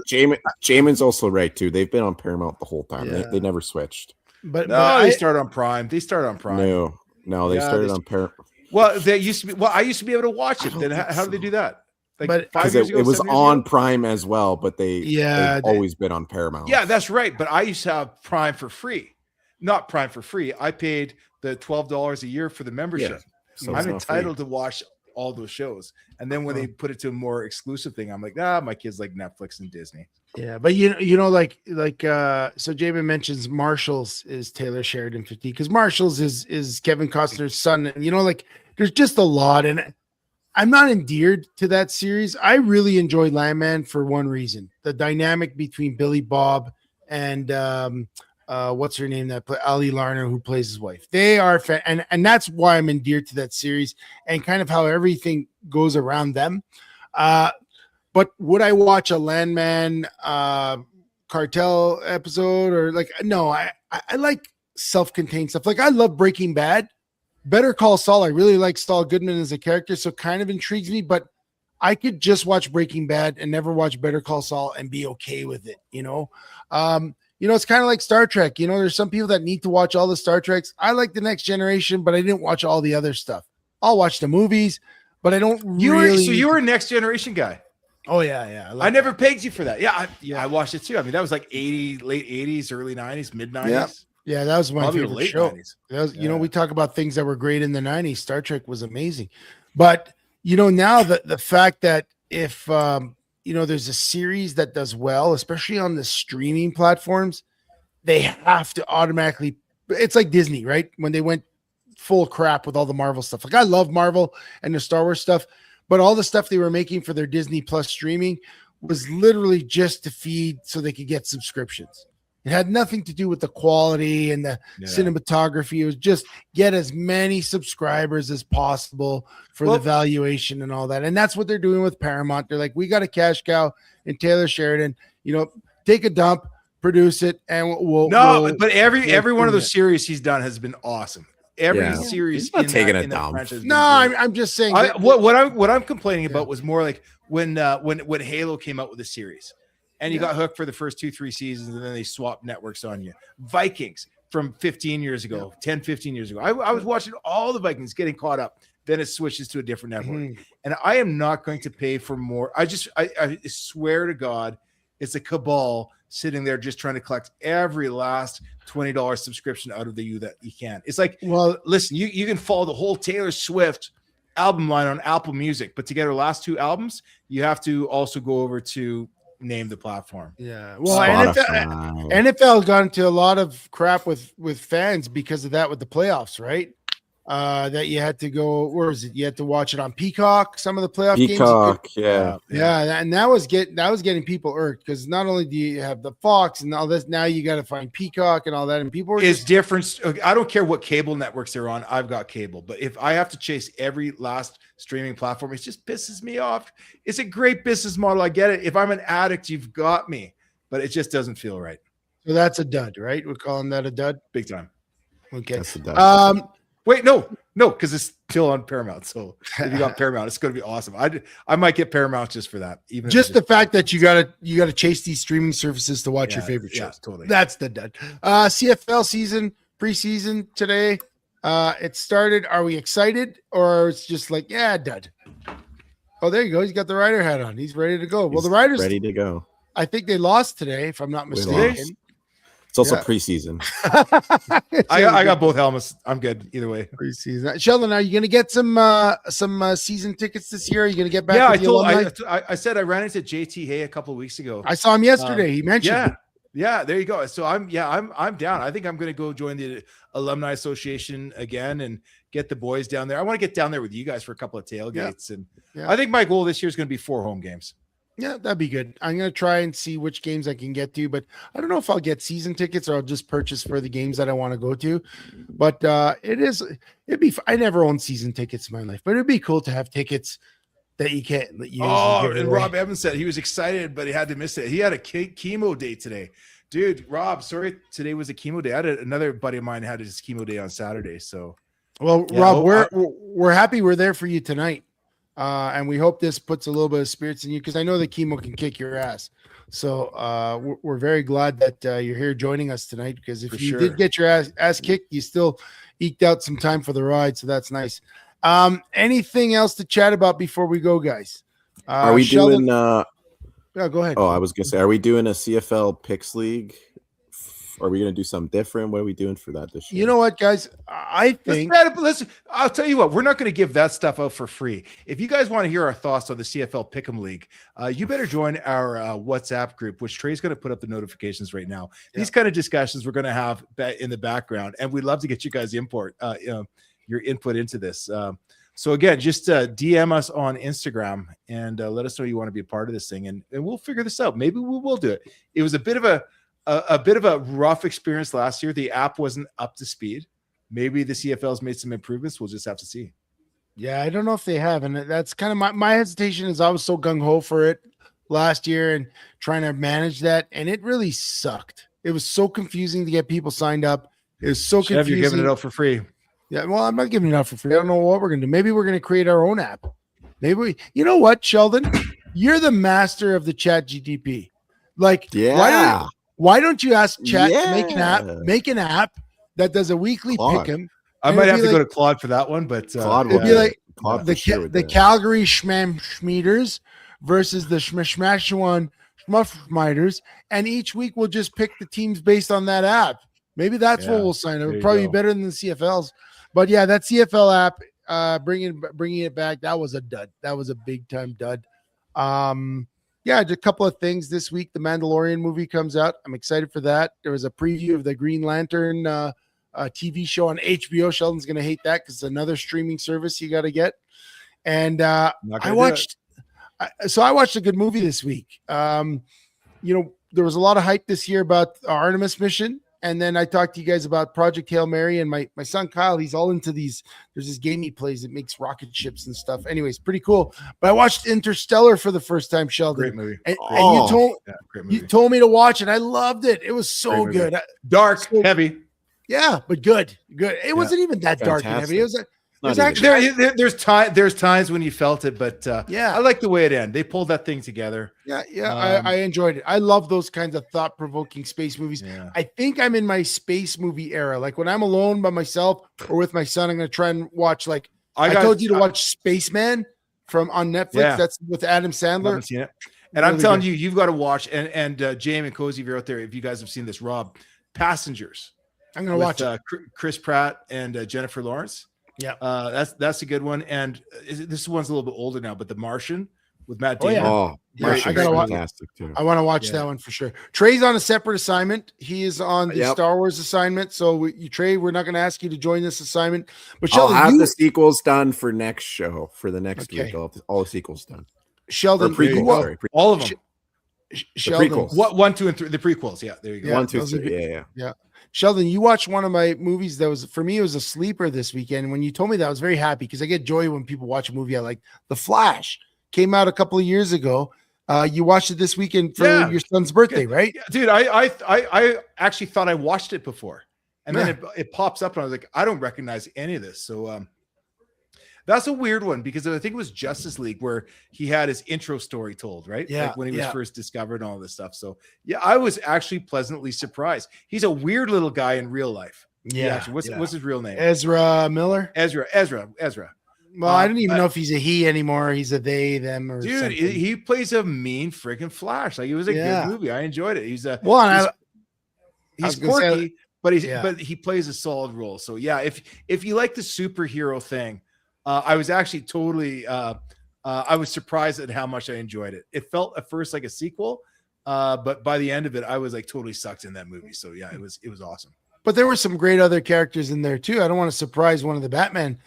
F: Jamin's also right too. They've been on Paramount the whole time. They never switched.
E: But
A: they start on Prime. They started
F: on Paramount.
A: Well, they used to be. Well, I used to be able to watch it. Then how did they do that?
E: Like
F: because it was on Prime as well, but they've always been on Paramount.
A: Yeah, that's right. But I used to have Prime for free, not Prime for free. I paid the $12 a year for the membership. Yeah, so I'm entitled to watch all those shows. And then when they put it to a more exclusive thing, I'm like, my kids like Netflix and Disney.
E: Yeah, but so Jamin mentions Marshalls is Taylor Sheridan 50 because Marshalls is Kevin Costner's son, and there's just a lot, and I'm not endeared to that series. I really enjoyed Landman for one reason: the dynamic between Billy Bob and what's her name, that Ali Larner, who plays his wife. They are and that's why I'm endeared to that series and kind of how everything goes around them. But would I watch a Landman cartel episode or no, I like self-contained stuff. Like I love Breaking Bad. Better Call Saul. I really like Saul Goodman as a character, so kind of intrigues me, but I could just watch Breaking Bad and never watch Better Call Saul and be okay with it. It's kind of like Star Trek. There's some people that need to watch all the Star Treks. I like The Next Generation, but I didn't watch all the other stuff. I'll watch the movies, but I don't really.
A: So you were a Next Generation guy.
E: Oh yeah.
A: I never pegged you for that. I watched it too. I mean, that was like late 80s, early 90s, mid 90s.
E: Yeah, that was my favorite show.
A: 90s.
E: That was, we talk about things that were great in the 90s. Star Trek was amazing. But now the fact that if there's a series that does well, especially on the streaming platforms, they have to automatically. It's like Disney, right? When they went full crap with all the Marvel stuff. Like I love Marvel and the Star Wars stuff, but all the stuff they were making for their Disney Plus streaming was literally just to feed so they could get subscriptions. It had nothing to do with the quality and the cinematography. It was just get as many subscribers as possible for the valuation and all that. And that's what they're doing with Paramount. They're like, we got a cash cow in Taylor Sheridan, take a dump, produce it. And
A: but every one of those series he's done has been awesome. Every series
F: he's not taking a dump.
E: No, I'm just saying
A: what I'm complaining about was more like when Halo came out with a series. And you got hooked for the first 2-3 seasons, and then they swapped networks on you. Vikings from 15 years ago, 10, 15 years ago. I was watching all the Vikings getting caught up. Then it switches to a different network. And I am not going to pay for more. I swear to God, it's a cabal sitting there just trying to collect every last $20 subscription out of you that you can. It's like, well, listen, you can follow the whole Taylor Swift album line on Apple Music, but to get her last 2 albums, you have to also go over to name the platform.
E: Yeah. Well, NFL got into a lot of crap with fans because of that with the playoffs, right? that you had to go. Where is it? You had to watch it on Peacock. Some of the playoff
F: Peacock,
E: games. Yeah, and that was getting people irked because not only do you have the Fox and all this, now you got to find Peacock and all that, and people are
A: it's different. I don't care what cable networks they're on. I've got cable, but if I have to chase every last streaming platform, it just pisses me off. It's a great business model. I get it. If I'm an addict, you've got me, but it just doesn't feel right.
E: So that's a dud, right? We're calling that a dud,
A: big time.
E: Okay.
F: That's a dud.
A: Wait, no, because it's still on Paramount. So if you got Paramount, it's going to be awesome. I might get Paramount just for that. Even
E: just the fact that you gotta chase these streaming services to watch your favorite shows.
A: Yeah, totally.
E: That's the dud. CFL season preseason today. It started. Are we excited or it's just like dud? Oh, there you go. He's got the Rider hat on. He's ready to go. Well, the Riders
F: ready to go.
E: I think they lost today, if I'm not mistaken.
F: It's also preseason.
A: I got both helmets. I'm good either way.
E: Preseason. Sheldon, are you going to get some season tickets this year? Are you going to get back?
A: I said I ran into JT Hay a couple of weeks ago.
E: I saw him yesterday. He mentioned.
A: Yeah. There you go. So I'm down. I think I'm going to go join the Alumni Association again and get the boys down there. I want to get down there with you guys for a couple of tailgates, and I think my goal this year is going to be 4 home games.
E: Yeah, that'd be good. I'm going to try and see which games I can get to, but I don't know if I'll get season tickets or I'll just purchase for the games that I want to go to. But I never owned season tickets in my life, but it'd be cool to have tickets that you can't use.
A: And Rob Evans said he was excited, but he had to miss it. He had a chemo day today. Dude, Rob, sorry, today was a chemo day. I had another buddy of mine had his chemo day on Saturday. So,
E: well, Rob, we're happy we're there for you tonight. And we hope this puts a little bit of spirits in you because I know the chemo can kick your ass. So we're very glad that you're here joining us tonight because if you did get your ass kicked, you still eked out some time for the ride. So that's nice. Anything else to chat about before we go, guys?
F: Are we Sheldon, doing
E: yeah, go ahead.
F: Oh, I was gonna say, are we doing a CFL Picks League? Are we going to do something different? What are we doing for that this year?
E: You know what, guys? I think
A: listen, I'll tell you what, we're not going to give that stuff out for free. If you guys want to hear our thoughts on the CFL Pick'em League, you better join our WhatsApp group, which Trey's going to put up the notifications right now. Yeah. These kind of discussions we're going to have in the background, and we'd love to get you guys your input into this. So again, just DM us on Instagram and let us know you want to be a part of this thing, and we'll figure this out. Maybe we will do it. It was a bit of a rough experience last year. The app wasn't up to speed. Maybe the CFL's made some improvements. We'll just have to see.
E: Yeah, I don't know if they have. And that's kind of my hesitation is I was so gung-ho for it last year and trying to manage that. And it really sucked. It was so confusing to get people signed up. It was so confusing.
A: You're giving it out for free.
E: Yeah, well, I'm not giving it out for free. I don't know what we're going to do. Maybe we're going to create our own app. Maybe you know what, Sheldon? You're the master of the Chat GTP. Like, why don't you ask Chat to make an app that does a weekly pick 'em?
A: I might have to go to Claude for that one, but
E: Claude would be like the Calgary Schmeaters versus the Schmashwan Schmuffmiters, and each week we'll just pick the teams based on that app. Maybe that's what we'll sign. It would probably be better than the CFL's. But yeah, that CFL app, bringing it back, that was a dud. That was a big time dud. Yeah, just a couple of things this week. The Mandalorian movie comes out. I'm excited for that. There was a preview of the Green Lantern TV show on HBO. Sheldon's going to hate that because it's another streaming service you got to get. And I watched a good movie this week. There was a lot of hype this year about our Artemis mission. And then I talked to you guys about Project Hail Mary, and my son Kyle, he's all into these. There's this game he plays that makes rocket ships and stuff. Anyways, pretty cool. But I watched Interstellar for the first time, Sheldon.
A: Great movie.
E: And you told me to watch it. I loved it. It was so good.
A: Dark, heavy.
E: Yeah, but good. It wasn't even that dark and heavy. It was
A: actually there's times when you felt it, but I like the way it ended. They pulled that thing together.
E: I enjoyed it. I love those kinds of thought-provoking space movies. I think I'm in my space movie era. Like when I'm alone by myself or with my son, I'm going to try and watch. Like I told you to watch Spaceman on Netflix. That's with Adam Sandler.
A: I haven't seen it. And really I'm telling you, you've got to watch. And Jamie and Cozy, if you're out there, if you guys have seen this, Rob, Passengers.
E: I'm going to watch it.
A: Chris Pratt and Jennifer Lawrence.
E: Yeah,
A: that's a good one. And this one's a little bit older now, but The Martian with Matt
E: Oh,
A: Damon.
E: yeah.
F: Oh,
E: Yeah,
F: Martian's
E: I gotta watch.
F: fantastic too.
E: I want to watch that one for sure. Trey's on a separate assignment. He is on the Star Wars assignment. So Trey, we're not going to ask you to join this assignment. But Sheldon,
F: I'll have the sequels done for next show for the next week. I'll have all the sequels done.
E: Sheldon,
F: prequels,
A: all of them.
E: Sheldon,
F: prequels.
A: 1, 2, and 3. The prequels. Yeah, there you go.
F: 1, 2, 3.
E: Yeah. Sheldon, you watched one of my movies that was, for me, it was a sleeper this weekend. When you told me that, I was very happy because I get joy when people watch a movie I like. The Flash came out a couple of years ago. You watched it this weekend for your son's birthday, right?
A: Yeah, dude, I actually thought I watched it before, and then it pops up, and I was like, I don't recognize any of this. So that's a weird one because I think it was Justice League where he had his intro story told, right?
E: Yeah,
A: like when he was first discovered and all this stuff. So yeah, I was actually pleasantly surprised. He's a weird little guy in real life.
E: Yeah.
A: What's his real name?
E: Ezra Miller.
A: Ezra.
E: Well, I don't even know if he's a he anymore. He's a they, them, or
A: dude.
E: something.
A: He plays a mean freaking Flash. Like it was a good movie. I enjoyed it. He's quirky, but he plays a solid role. So yeah, if you like the superhero thing, I was actually totally I was surprised at how much I enjoyed it. It felt at first like a sequel, but by the end of it, I was like totally sucked in that movie. So yeah, it was awesome.
E: But there were some great other characters in there too. I don't want to surprise one of the Batman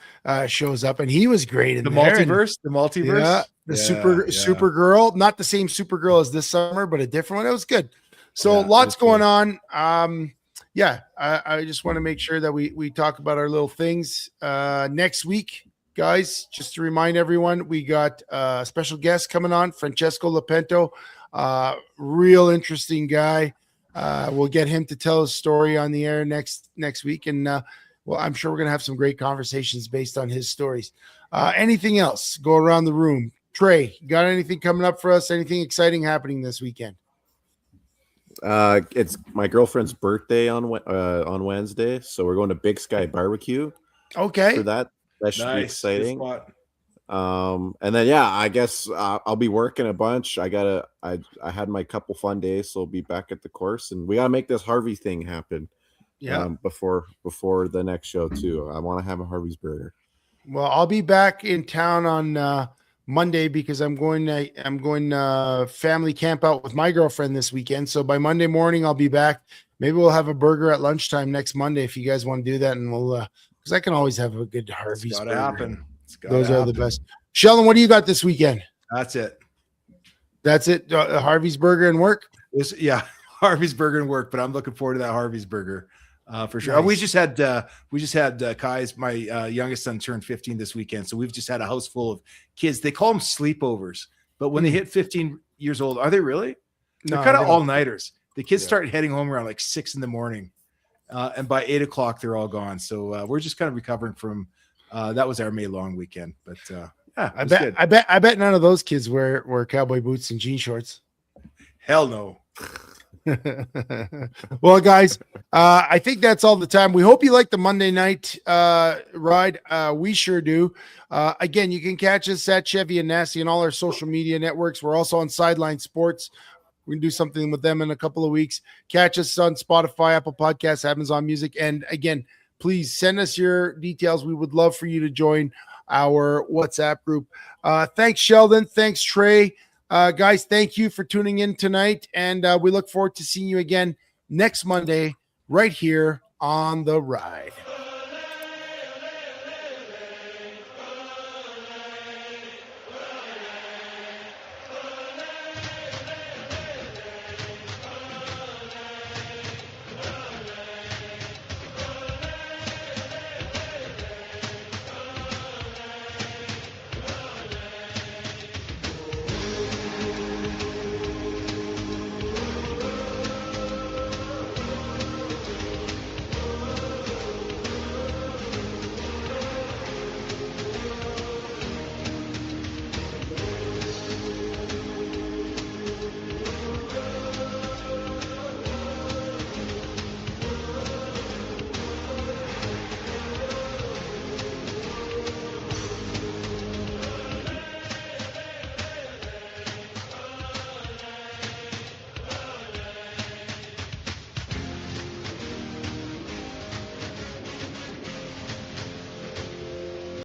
E: shows up, and he was great in
A: the
E: there.
A: multiverse.
E: Yeah, Supergirl, not the same Supergirl as this summer, but a different one. It was good. So lots going on. I just want to make sure that we talk about our little things next week, guys. Just to remind everyone, we got a special guest coming on, Francesco Lapento, real interesting guy. We'll get him to tell his story on the air next week. And I'm sure we're going to have some great conversations based on his stories. Anything else? Go around the room. Trey, got anything coming up for us? Anything exciting happening this weekend?
F: It's my girlfriend's birthday on Wednesday. So we're going to Big Sky Barbecue.
E: Okay.
F: For that should be exciting. And then I guess I'll be working a bunch. I had my couple fun days, so I'll be back at the course, and we gotta make this Harvey thing happen. Before the next show too. I want to have a Harvey's burger.
E: Well, I'll be back in town on Monday because I'm going family camp out with my girlfriend this weekend. So by Monday morning I'll be back. Maybe we'll have a burger at lunchtime next Monday if you guys want to do that, and we'll because I can always have a good Harvey's.
A: It's gotta
E: burger.
A: happen.
E: Those are the best. Sheldon, what do you got this weekend?
A: That's it.
E: Harvey's burger and work.
A: Harvey's burger and work. But I'm looking forward to that Harvey's burger for sure. Nice. We just had Kai's, my youngest son, turned 15 this weekend, so we've just had a house full of kids. They call them sleepovers, but when they hit 15 years old, are they really? They're kind of all nighters. The kids start heading home around like 6 a.m, and by 8 o'clock they're all gone. So we're just kind of recovering from. That was our May long weekend, but
E: I bet none of those kids wear cowboy boots and jean shorts.
A: Hell no.
E: Well, guys, I think that's all the time. We hope you like the Monday night ride. We sure do. Again, you can catch us at Chevy and Nasty and all our social media networks. We're also on Sideline Sports. We can do something with them in a couple of weeks. Catch us on Spotify, Apple Podcasts, Amazon Music, and again, please send us your details. We would love for you to join our WhatsApp group. Thanks, Sheldon. Thanks, Trey. Guys, thank you for tuning in tonight. And we look forward to seeing you again next Monday right here on The Ride.